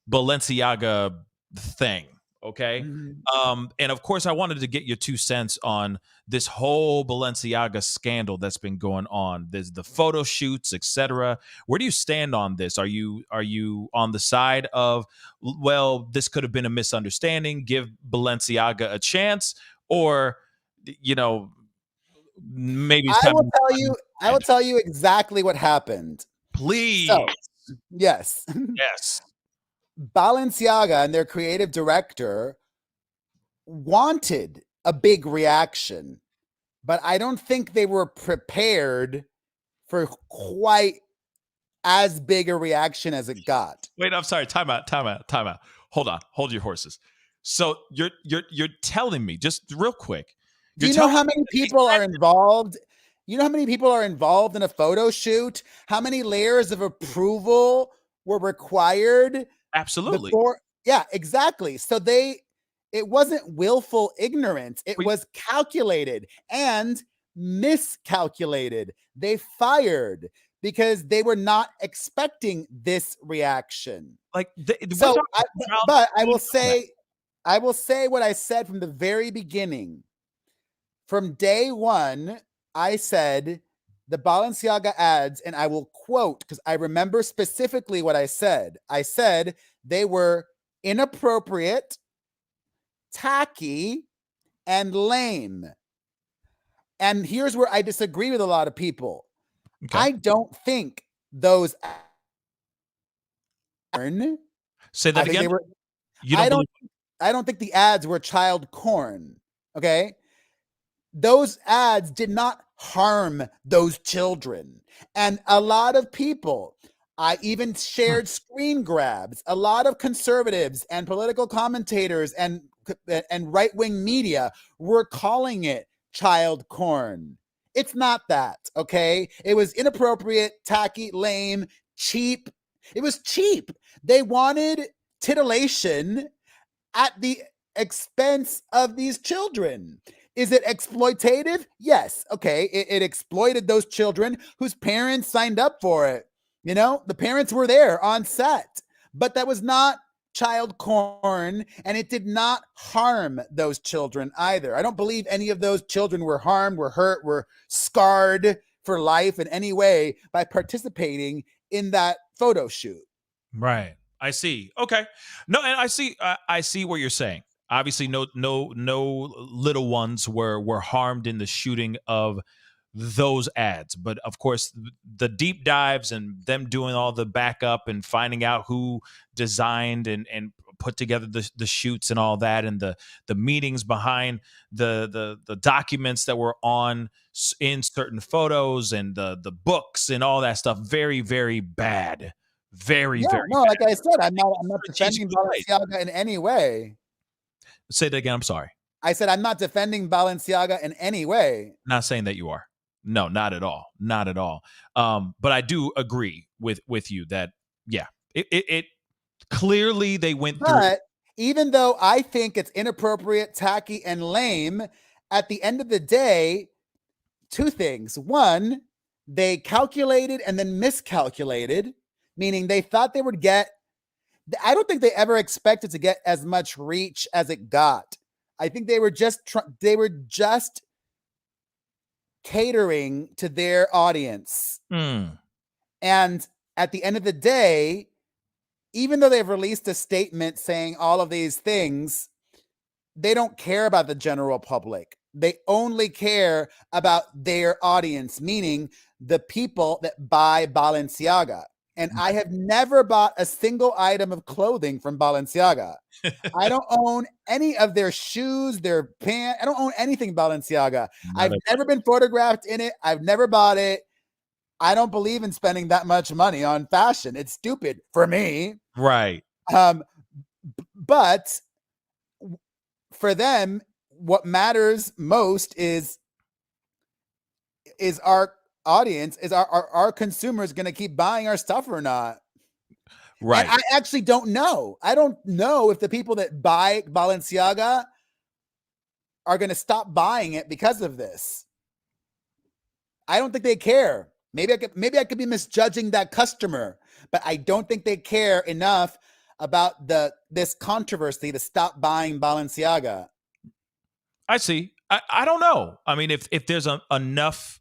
Balenciaga thing, okay? And of course, I wanted to get your 2 cents on this whole Balenciaga scandal that's been going on. There's the photo shoots, etc. Where do you stand on this? Are you on the side of, well, this could have been a misunderstanding, give Balenciaga a chance, or you know, maybe it's I time will to tell you. I will tell you exactly what happened. please. So, yes, Yes. Balenciaga and their creative director wanted a big reaction, but I don't think they were prepared for quite as big a reaction as it got. Wait, I'm sorry. Time out. Hold on. Hold your horses. So you're telling me, just real quick. Do you know how many people are involved? You know how many people are involved in a photo shoot? How many layers of approval were required? Absolutely. Before? Yeah, exactly. So it wasn't willful ignorance. It was calculated and miscalculated. They fired because they were not expecting this reaction. Like, but I will say what I said from the very beginning. From day one, I said the Balenciaga ads, and I will quote because I remember specifically what I said. I said they were inappropriate, tacky, and lame. And here's where I disagree with a lot of people. Okay. I don't think those say that again. I don't think the ads were child corn. Okay. Those ads did not harm those children. And a lot of people, I even shared screen grabs. A lot of conservatives and political commentators and right-wing media were calling it child corn. It's not that, okay? It was inappropriate, tacky, lame, cheap. It was cheap. They wanted titillation at the expense of these children. Is it exploitative? Yes. Okay. It exploited those children whose parents signed up for it. You know, the parents were there on set, but that was not child corn, and it did not harm those children either. I don't believe any of those children were harmed, were hurt, were scarred for life in any way by participating in that photo shoot. Right. I see. Okay. No, and I see what you're saying. Obviously, no little ones were harmed in the shooting of those ads, but of course, the deep dives and them doing all the backup and finding out who designed and put together the shoots and all that, and the meetings behind the documents that were in certain photos and the books and all that stuff. Very, very bad. Very bad. Like I said, I'm not defending Balenciaga in any way. Say that again. I'm sorry. I said I'm not defending Balenciaga in any way. Not saying that you are. No, not at all. Not at all. But I do agree with you that it clearly they went through. But even though I think it's inappropriate, tacky, and lame, at the end of the day, two things. One, they calculated and then miscalculated, meaning they thought they would get. I don't think they ever expected to get as much reach as it got. I think they were just catering to their audience. And at the end of the day, even though they've released a statement saying all of these things, they don't care about the general public. They only care about their audience, meaning the people that buy Balenciaga. And I have never bought a single item of clothing from Balenciaga. I don't own any of their shoes, their pants. I don't own anything Balenciaga. I've never been photographed in it. I've never bought it. I don't believe in spending that much money on fashion. It's stupid for me. Right. But for them, what matters most is our audience, is our consumers going to keep buying our stuff or not? Right. And I actually don't know. I don't know if the people that buy Balenciaga are going to stop buying it because of this. I don't think they care. Maybe I could be misjudging that customer, but I don't think they care enough about this controversy to stop buying Balenciaga. I see. I don't know. I mean, if there's enough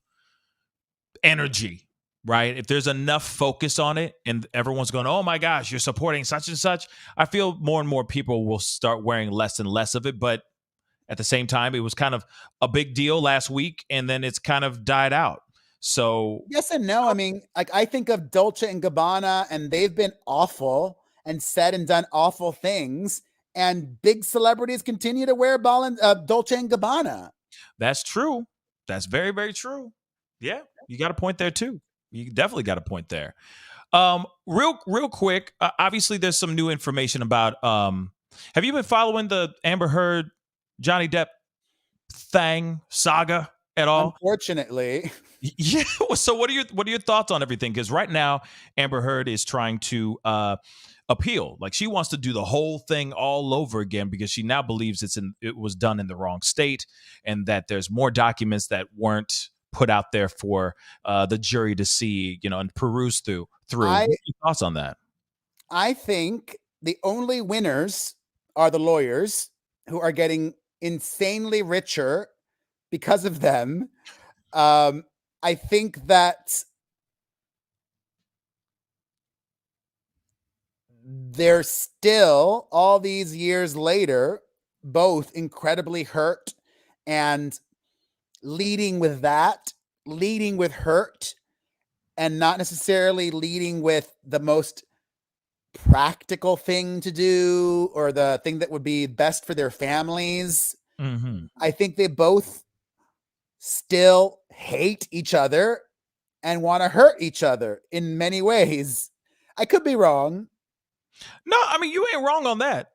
energy, right? If there's enough focus on it and everyone's going, oh my gosh, you're supporting such and such, I feel more and more people will start wearing less and less of it. But at the same time, it was kind of a big deal last week and then it's kind of died out. So yes and no. I mean, like I think of Dolce and Gabbana, and they've been awful and said and done awful things, and big celebrities continue to wear Dolce and Gabbana. That's true. That's very, very true. Yeah, you got a point there too. You definitely got a point there. Real quick. Obviously, there's some new information about. Have you been following the Amber Heard, Johnny Depp saga at all? Unfortunately. Yeah. So what are your thoughts on everything? Because right now Amber Heard is trying to appeal. Like she wants to do the whole thing all over again because she now believes it was done in the wrong state and that there's more documents that weren't put out there for the jury to see, and peruse through. What are your thoughts on that? I think the only winners are the lawyers who are getting insanely richer because of them. I think that they're still, all these years later, both incredibly hurt and leading with hurt, and not necessarily leading with the most practical thing to do or the thing that would be best for their families. Mm-hmm. I think they both still hate each other and want to hurt each other in many ways. I could be wrong. No, I mean, you ain't wrong on that.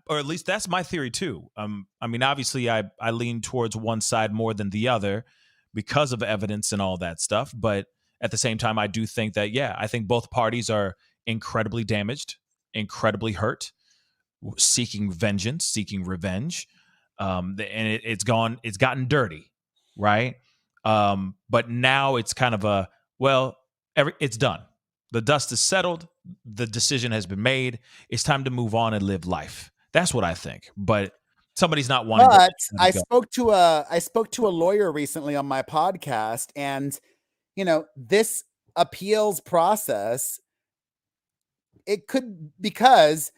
Or at least that's my theory too. I mean, obviously I lean towards one side more than the other because of evidence and all that stuff. But at the same time, I do think that, I think both parties are incredibly damaged, incredibly hurt, seeking vengeance, seeking revenge. And it's gotten dirty. Right. But now it's kind of it's done. The dust is settled. The decision has been made. It's time to move on and live life. That's what I think. But somebody's not wanting. But I spoke to a lawyer recently on my podcast, and this appeals process, it could, because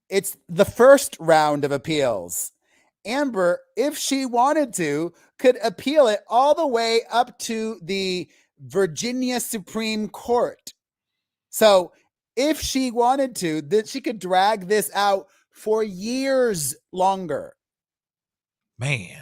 it's the first round of appeals. Amber, if she wanted to, could appeal it all the way up to the Virginia Supreme Court. So if she wanted to, that she could drag this out for years longer. Man.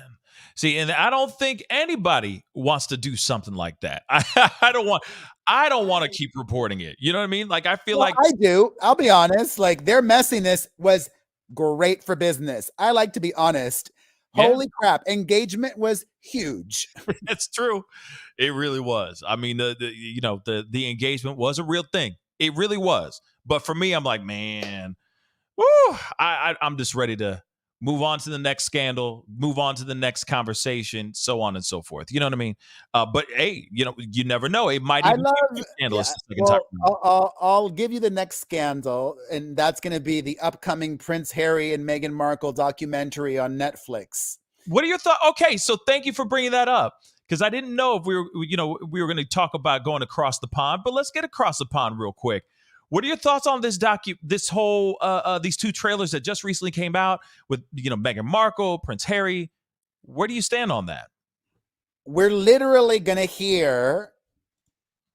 See, and I don't think anybody wants to do something like that. I don't want to keep reporting it. You know what I mean? Like, I feel like I do. I'll be honest. Like, their messiness was great for business. I like to be honest, Holy crap. Engagement was huge. That's true. It really was. I mean, the engagement was a real thing. It really was. But for me, I'm like, man, woo, I'm just ready to move on to the next scandal, move on to the next conversation, so on and so forth. You know what I mean? But hey, you never know. It might I even love, be scandalous yeah. the second time. Well, I'll give you the next scandal, and that's going to be the upcoming Prince Harry and Meghan Markle documentary on Netflix. What are your thoughts? Okay, so thank you for bringing that up, because I didn't know if we were going to talk about going across the pond, but let's get across the pond real quick. What are your thoughts on this whole these two trailers that just recently came out with Meghan Markle, Prince Harry? Where do you stand on that? We're literally going to hear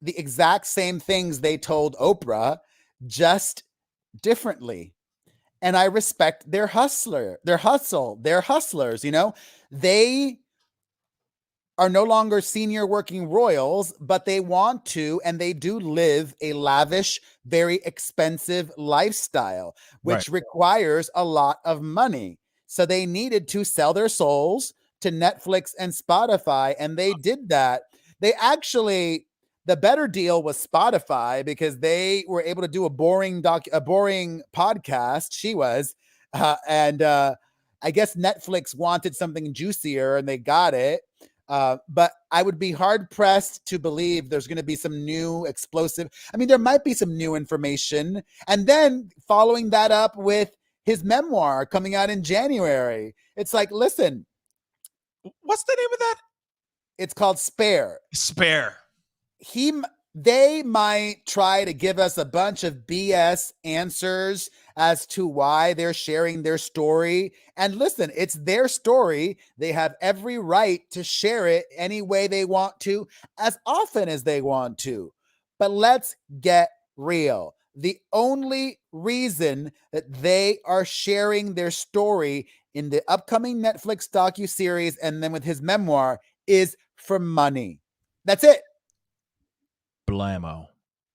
the exact same things they told Oprah, just differently. And I respect their hustle. They're hustlers, They are no longer senior working royals, but they want to, and they do live a lavish, very expensive lifestyle, which requires a lot of money. So they needed to sell their souls to Netflix and Spotify, and they did that. The better deal was Spotify, because they were able to do a boring podcast. She was, and I guess Netflix wanted something juicier, and they got it. But I would be hard pressed to believe there's going to be some new explosive. I mean, there might be some new information, and then following that up with his memoir coming out in January. It's like, listen, what's the name of that? It's called Spare. They might try to give us a bunch of BS answers as to why they're sharing their story. And listen, it's their story. They have every right to share it any way they want to, as often as they want to. But let's get real. The only reason that they are sharing their story in the upcoming Netflix docuseries and then with his memoir is for money. That's it. Blammo.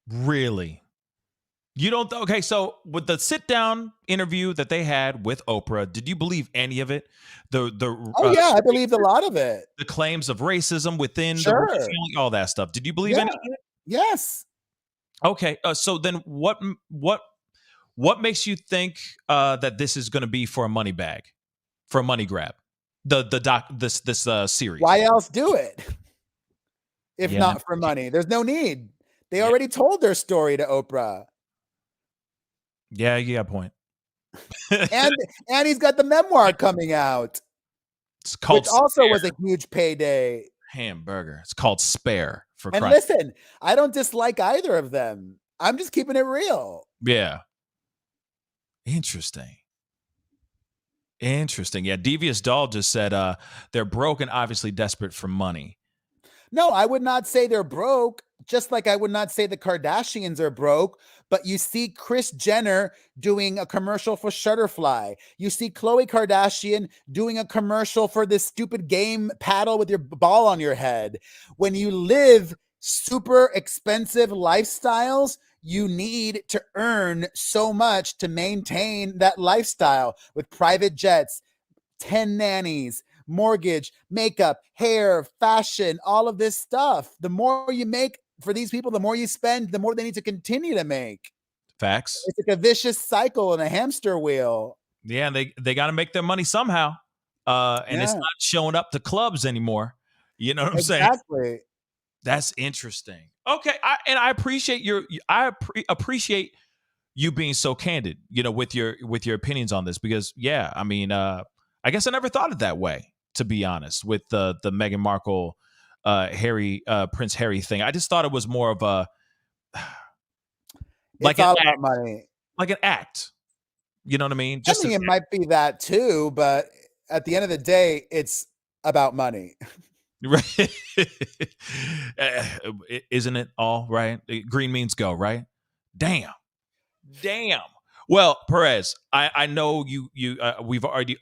Really? You don't? Okay, so with the sit-down interview that they had with Oprah, did you believe any of it? I believed a lot of it. The claims of racism within the royal family, all that stuff. Did you believe any of it? Yes. Okay, so then what makes you think that this is going to be for a money bag, for a money grab? This series. Why else do it? If not for money, there's no need. They already told their story to Oprah. Yeah, you got a point. and he's got the memoir coming out. It's called which also was a huge payday. Hamburger. It's called Spare. And listen, I don't dislike either of them. I'm just keeping it real. Yeah. Interesting. Yeah, Devious Doll just said they're broke and obviously desperate for money. No, I would not say they're broke, just like I would not say the Kardashians are broke. But you see Kris Jenner doing a commercial for Shutterfly. You see Khloe Kardashian doing a commercial for this stupid game paddle with your ball on your head. When you live super expensive lifestyles, you need to earn so much to maintain that lifestyle with private jets, 10 nannies, mortgage, makeup, hair, fashion, all of this stuff. The more you make for these people, the more you spend, the more they need to continue to make. Facts. It's like a vicious cycle and a hamster wheel. Yeah, they got to make their money somehow. And it's not showing up to clubs anymore. You know what I'm saying? Exactly. That's interesting. Okay, I appreciate appreciate you being so candid, with your opinions on this, because I mean, I guess I never thought it that way, to be honest, with the Meghan Markle, Prince Harry thing. I just thought it was more of a like it's all about money, like an act. You know what I mean? I think it might be that too, but at the end of the day, it's about money. Right. Isn't it all right? Green means go, right? Damn. Well, Perez, I know we've already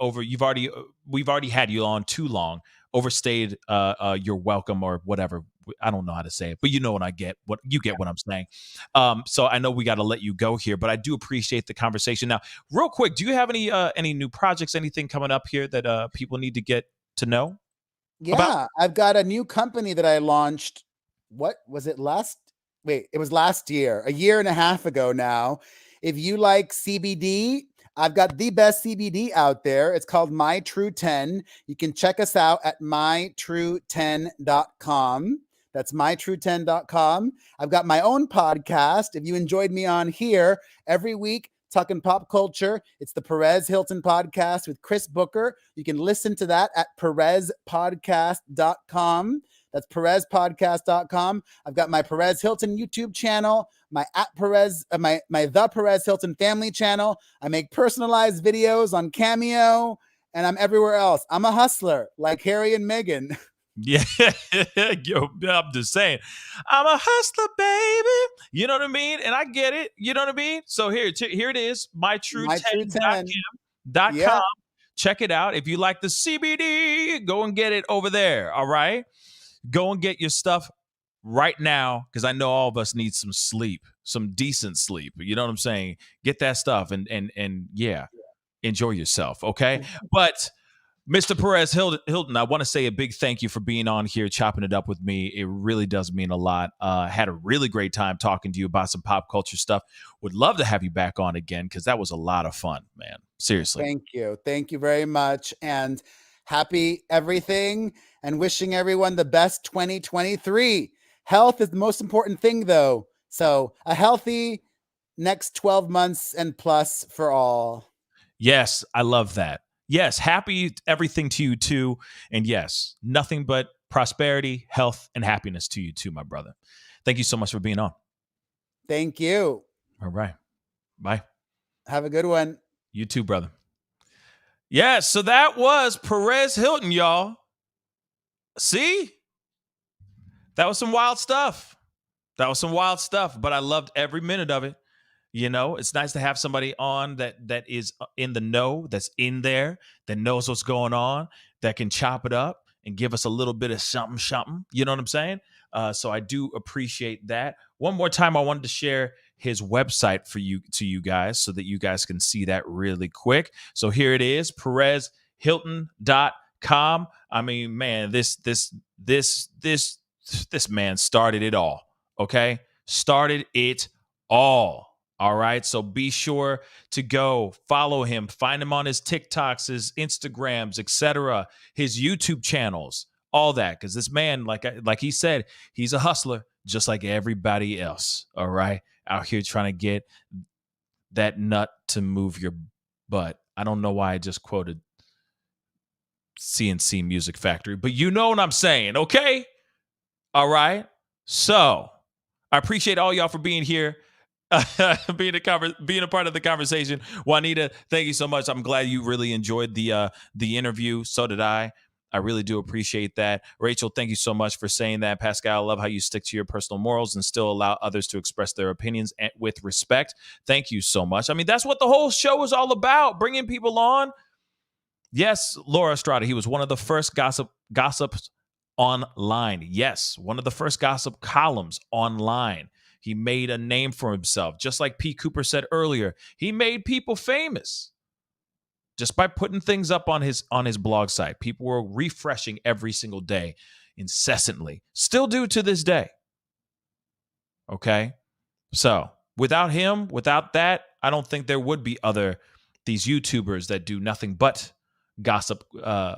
had you on too long, overstayed your welcome or whatever I don't know how to say it, but you know what you get what I'm saying. So I know we got to let you go here, but I do appreciate the conversation. Now, real quick, do you have any new projects, anything coming up here that people need to get to know about? Yeah, I've got a new company that I launched. What was it it was last year, a year and a half ago now. If you like CBD, I've got the best CBD out there. It's called My True 10. You can check us out at mytrue10.com. That's mytrue10.com. I've got my own podcast. If you enjoyed me on here every week, talking pop culture, it's the Perez Hilton podcast with Chris Booker. You can listen to that at perezpodcast.com. That's perezpodcast.com. I've got my Perez Hilton YouTube channel, my The Perez Hilton family channel. I make personalized videos on Cameo, and I'm everywhere else. I'm a hustler like Harry and Meghan. Yeah, yo, I'm just saying, I'm a hustler, baby. You know what I mean? And I get it. You know what I mean? So here it is, mytrue10.com. Yeah. Check it out. If you like the CBD, go and get it over there. All right. Go and get your stuff right now, because I know all of us need some sleep, some decent sleep. You know what I'm saying? Get that stuff and yeah, enjoy yourself. Okay. But Mr. Perez Hilton, I want to say a big thank you for being on here, chopping it up with me. It really does mean a lot. Had a really great time talking to you about some pop culture stuff. Would love to have you back on again, because that was a lot of fun, man. Seriously. Thank you. Thank you very much. And happy everything, and wishing everyone the best 2023. Health is the most important thing, though. So a healthy next 12 months and plus for all. Yes, I love that. Yes, happy everything to you too. And yes, nothing but prosperity, health, and happiness to you too, my brother. Thank you so much for being on. Thank you. All right. Bye. Have a good one. You too, brother. Yeah, so that was Perez Hilton, y'all. See? That was some wild stuff. But I loved every minute of it. You know, it's nice to have somebody on that is in the know, that's in there, that knows what's going on, that can chop it up and give us a little bit of something. You know what I'm saying? So I do appreciate that. One more time, I wanted to share his website to you guys so that you guys can see that really quick. So here it is, perezhilton.com. I mean, man, this man started it all. Okay? Started it all. All right. So be sure to go follow him, find him on his TikToks, his Instagrams, etc., his YouTube channels, all that. Because this man, like he said, he's a hustler just like everybody else. All right. Out here trying to get that nut to move your butt. I don't know why I just quoted CNC Music Factory, but you know what I'm saying. Okay. All right. So I appreciate all y'all for being here. Being a part of the conversation. Juanita, thank you so much. I'm glad you really enjoyed the interview. So did I. I really do appreciate that. Rachel, thank you so much for saying that. Pascal, I love how you stick to your personal morals and still allow others to express their opinions with respect. Thank you so much. I mean, that's what the whole show is all about, bringing people on. Yes, Laura Estrada, he was one of the first gossips online. Yes, one of the first gossip columns online. He made a name for himself. Just like P. Cooper said earlier, he made people famous just by putting things up on his blog site. People were refreshing every single day, incessantly. Still do to this day. Okay? So, without him, without that, I don't think there would be these YouTubers that do nothing but gossip blogs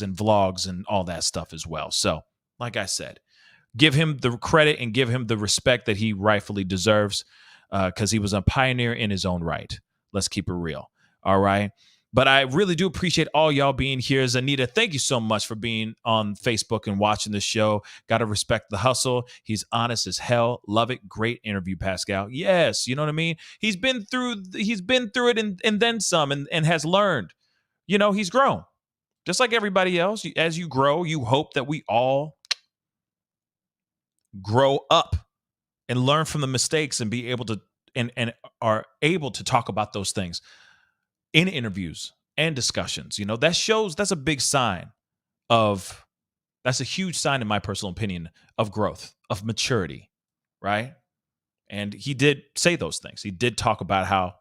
and vlogs and all that stuff as well. So, like I said, give him the credit and give him the respect that he rightfully deserves, because he was a pioneer in his own right. Let's keep it real. All right. But I really do appreciate all y'all being here. Zanita, thank you so much for being on Facebook and watching the show. Got to respect the hustle. He's honest as hell. Love it. Great interview, Pascal. Yes. You know what I mean? He's been through it and then some and has learned. You know, he's grown. Just like everybody else. As you grow, you hope that we all grow up and learn from the mistakes and be able to and are able to talk about those things in interviews and discussions. You know, that's a big sign of That's a huge sign, in my personal opinion, of growth, of maturity, right? And he did say those things. He did talk about how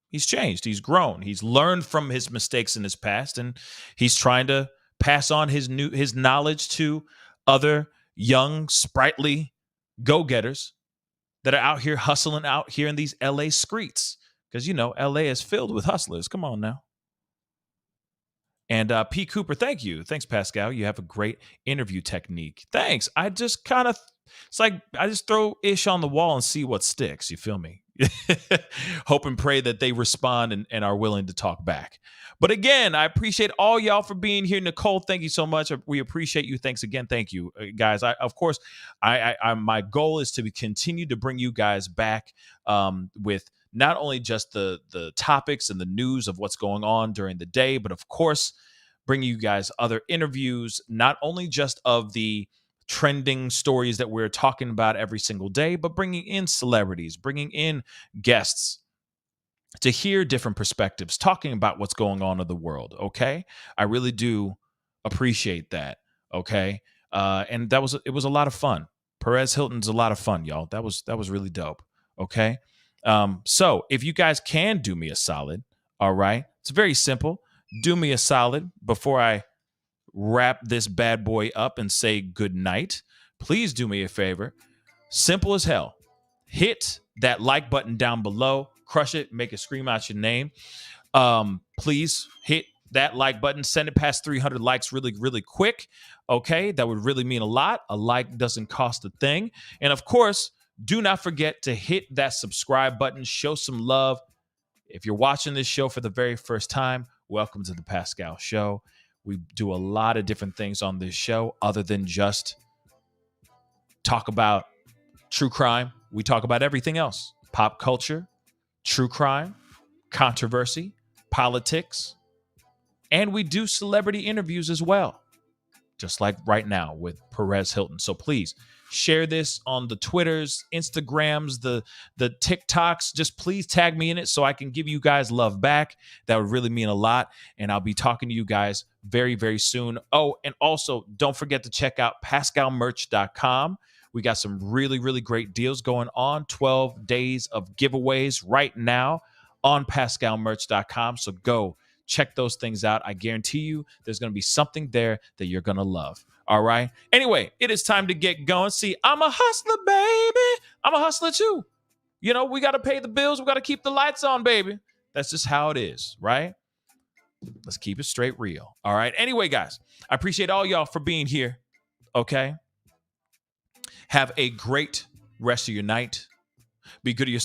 he's changed, he's grown, he's learned from his mistakes in his past, and he's trying to pass on his knowledge to other young, sprightly go-getters that are out here hustling out here in these LA streets. Because LA is filled with hustlers. Come on now. And P. Cooper, thank you. Thanks, Pascal. You have a great interview technique. Thanks. I just kind of, it's like I just throw ish on the wall and see what sticks. You feel me? Hope and pray that they respond and are willing to talk back. But again, I appreciate all y'all for being here. Nicole, thank you so much. We appreciate you. Thanks again. Thank you, guys. Of course, my goal is to continue to bring you guys back with not only just the topics and the news of what's going on during the day, but of course, bringing you guys other interviews, not only just of the trending stories that we're talking about every single day, but bringing in celebrities, bringing in guests to hear different perspectives, talking about what's going on in the world. Okay, I really do appreciate that. Okay, and it was a lot of fun. Perez Hilton's a lot of fun, y'all. That was really dope. Okay, so if you guys can do me a solid, all right, it's very simple. Do me a solid before I wrap this bad boy up and say good night. Please do me a favor. Simple as hell. Hit that like button down below. Crush it. Make it scream out your name. Please hit that like button. Send it past 300 likes really, really quick. Okay, that would really mean a lot. A like doesn't cost a thing. And of course, do not forget to hit that subscribe button. Show some love. If you're watching this show for the very first time, welcome to the Pascal Show. We do a lot of different things on this show other than just talk about true crime. We talk about everything else: pop culture, true crime, controversy, politics, and we do celebrity interviews as well, just like right now with Perez Hilton. So please share this on the Twitters, Instagrams, the TikToks. Just please tag me in it so I can give you guys love back. That would really mean a lot. And I'll be talking to you guys very, very soon. Oh, and also don't forget to check out pascalmerch.com. We got some really, really great deals going on. 12 days of giveaways right now on pascalmerch.com. So go check those things out. I guarantee you there's going to be something there that you're going to love. All right. Anyway, it is time to get going. See, I'm a hustler, baby. I'm a hustler too. We got to pay the bills. We got to keep the lights on, baby. That's just how it is, right? Let's keep it straight real. All right. Anyway, guys, I appreciate all y'all for being here. Okay. Have a great rest of your night. Be good to yourself.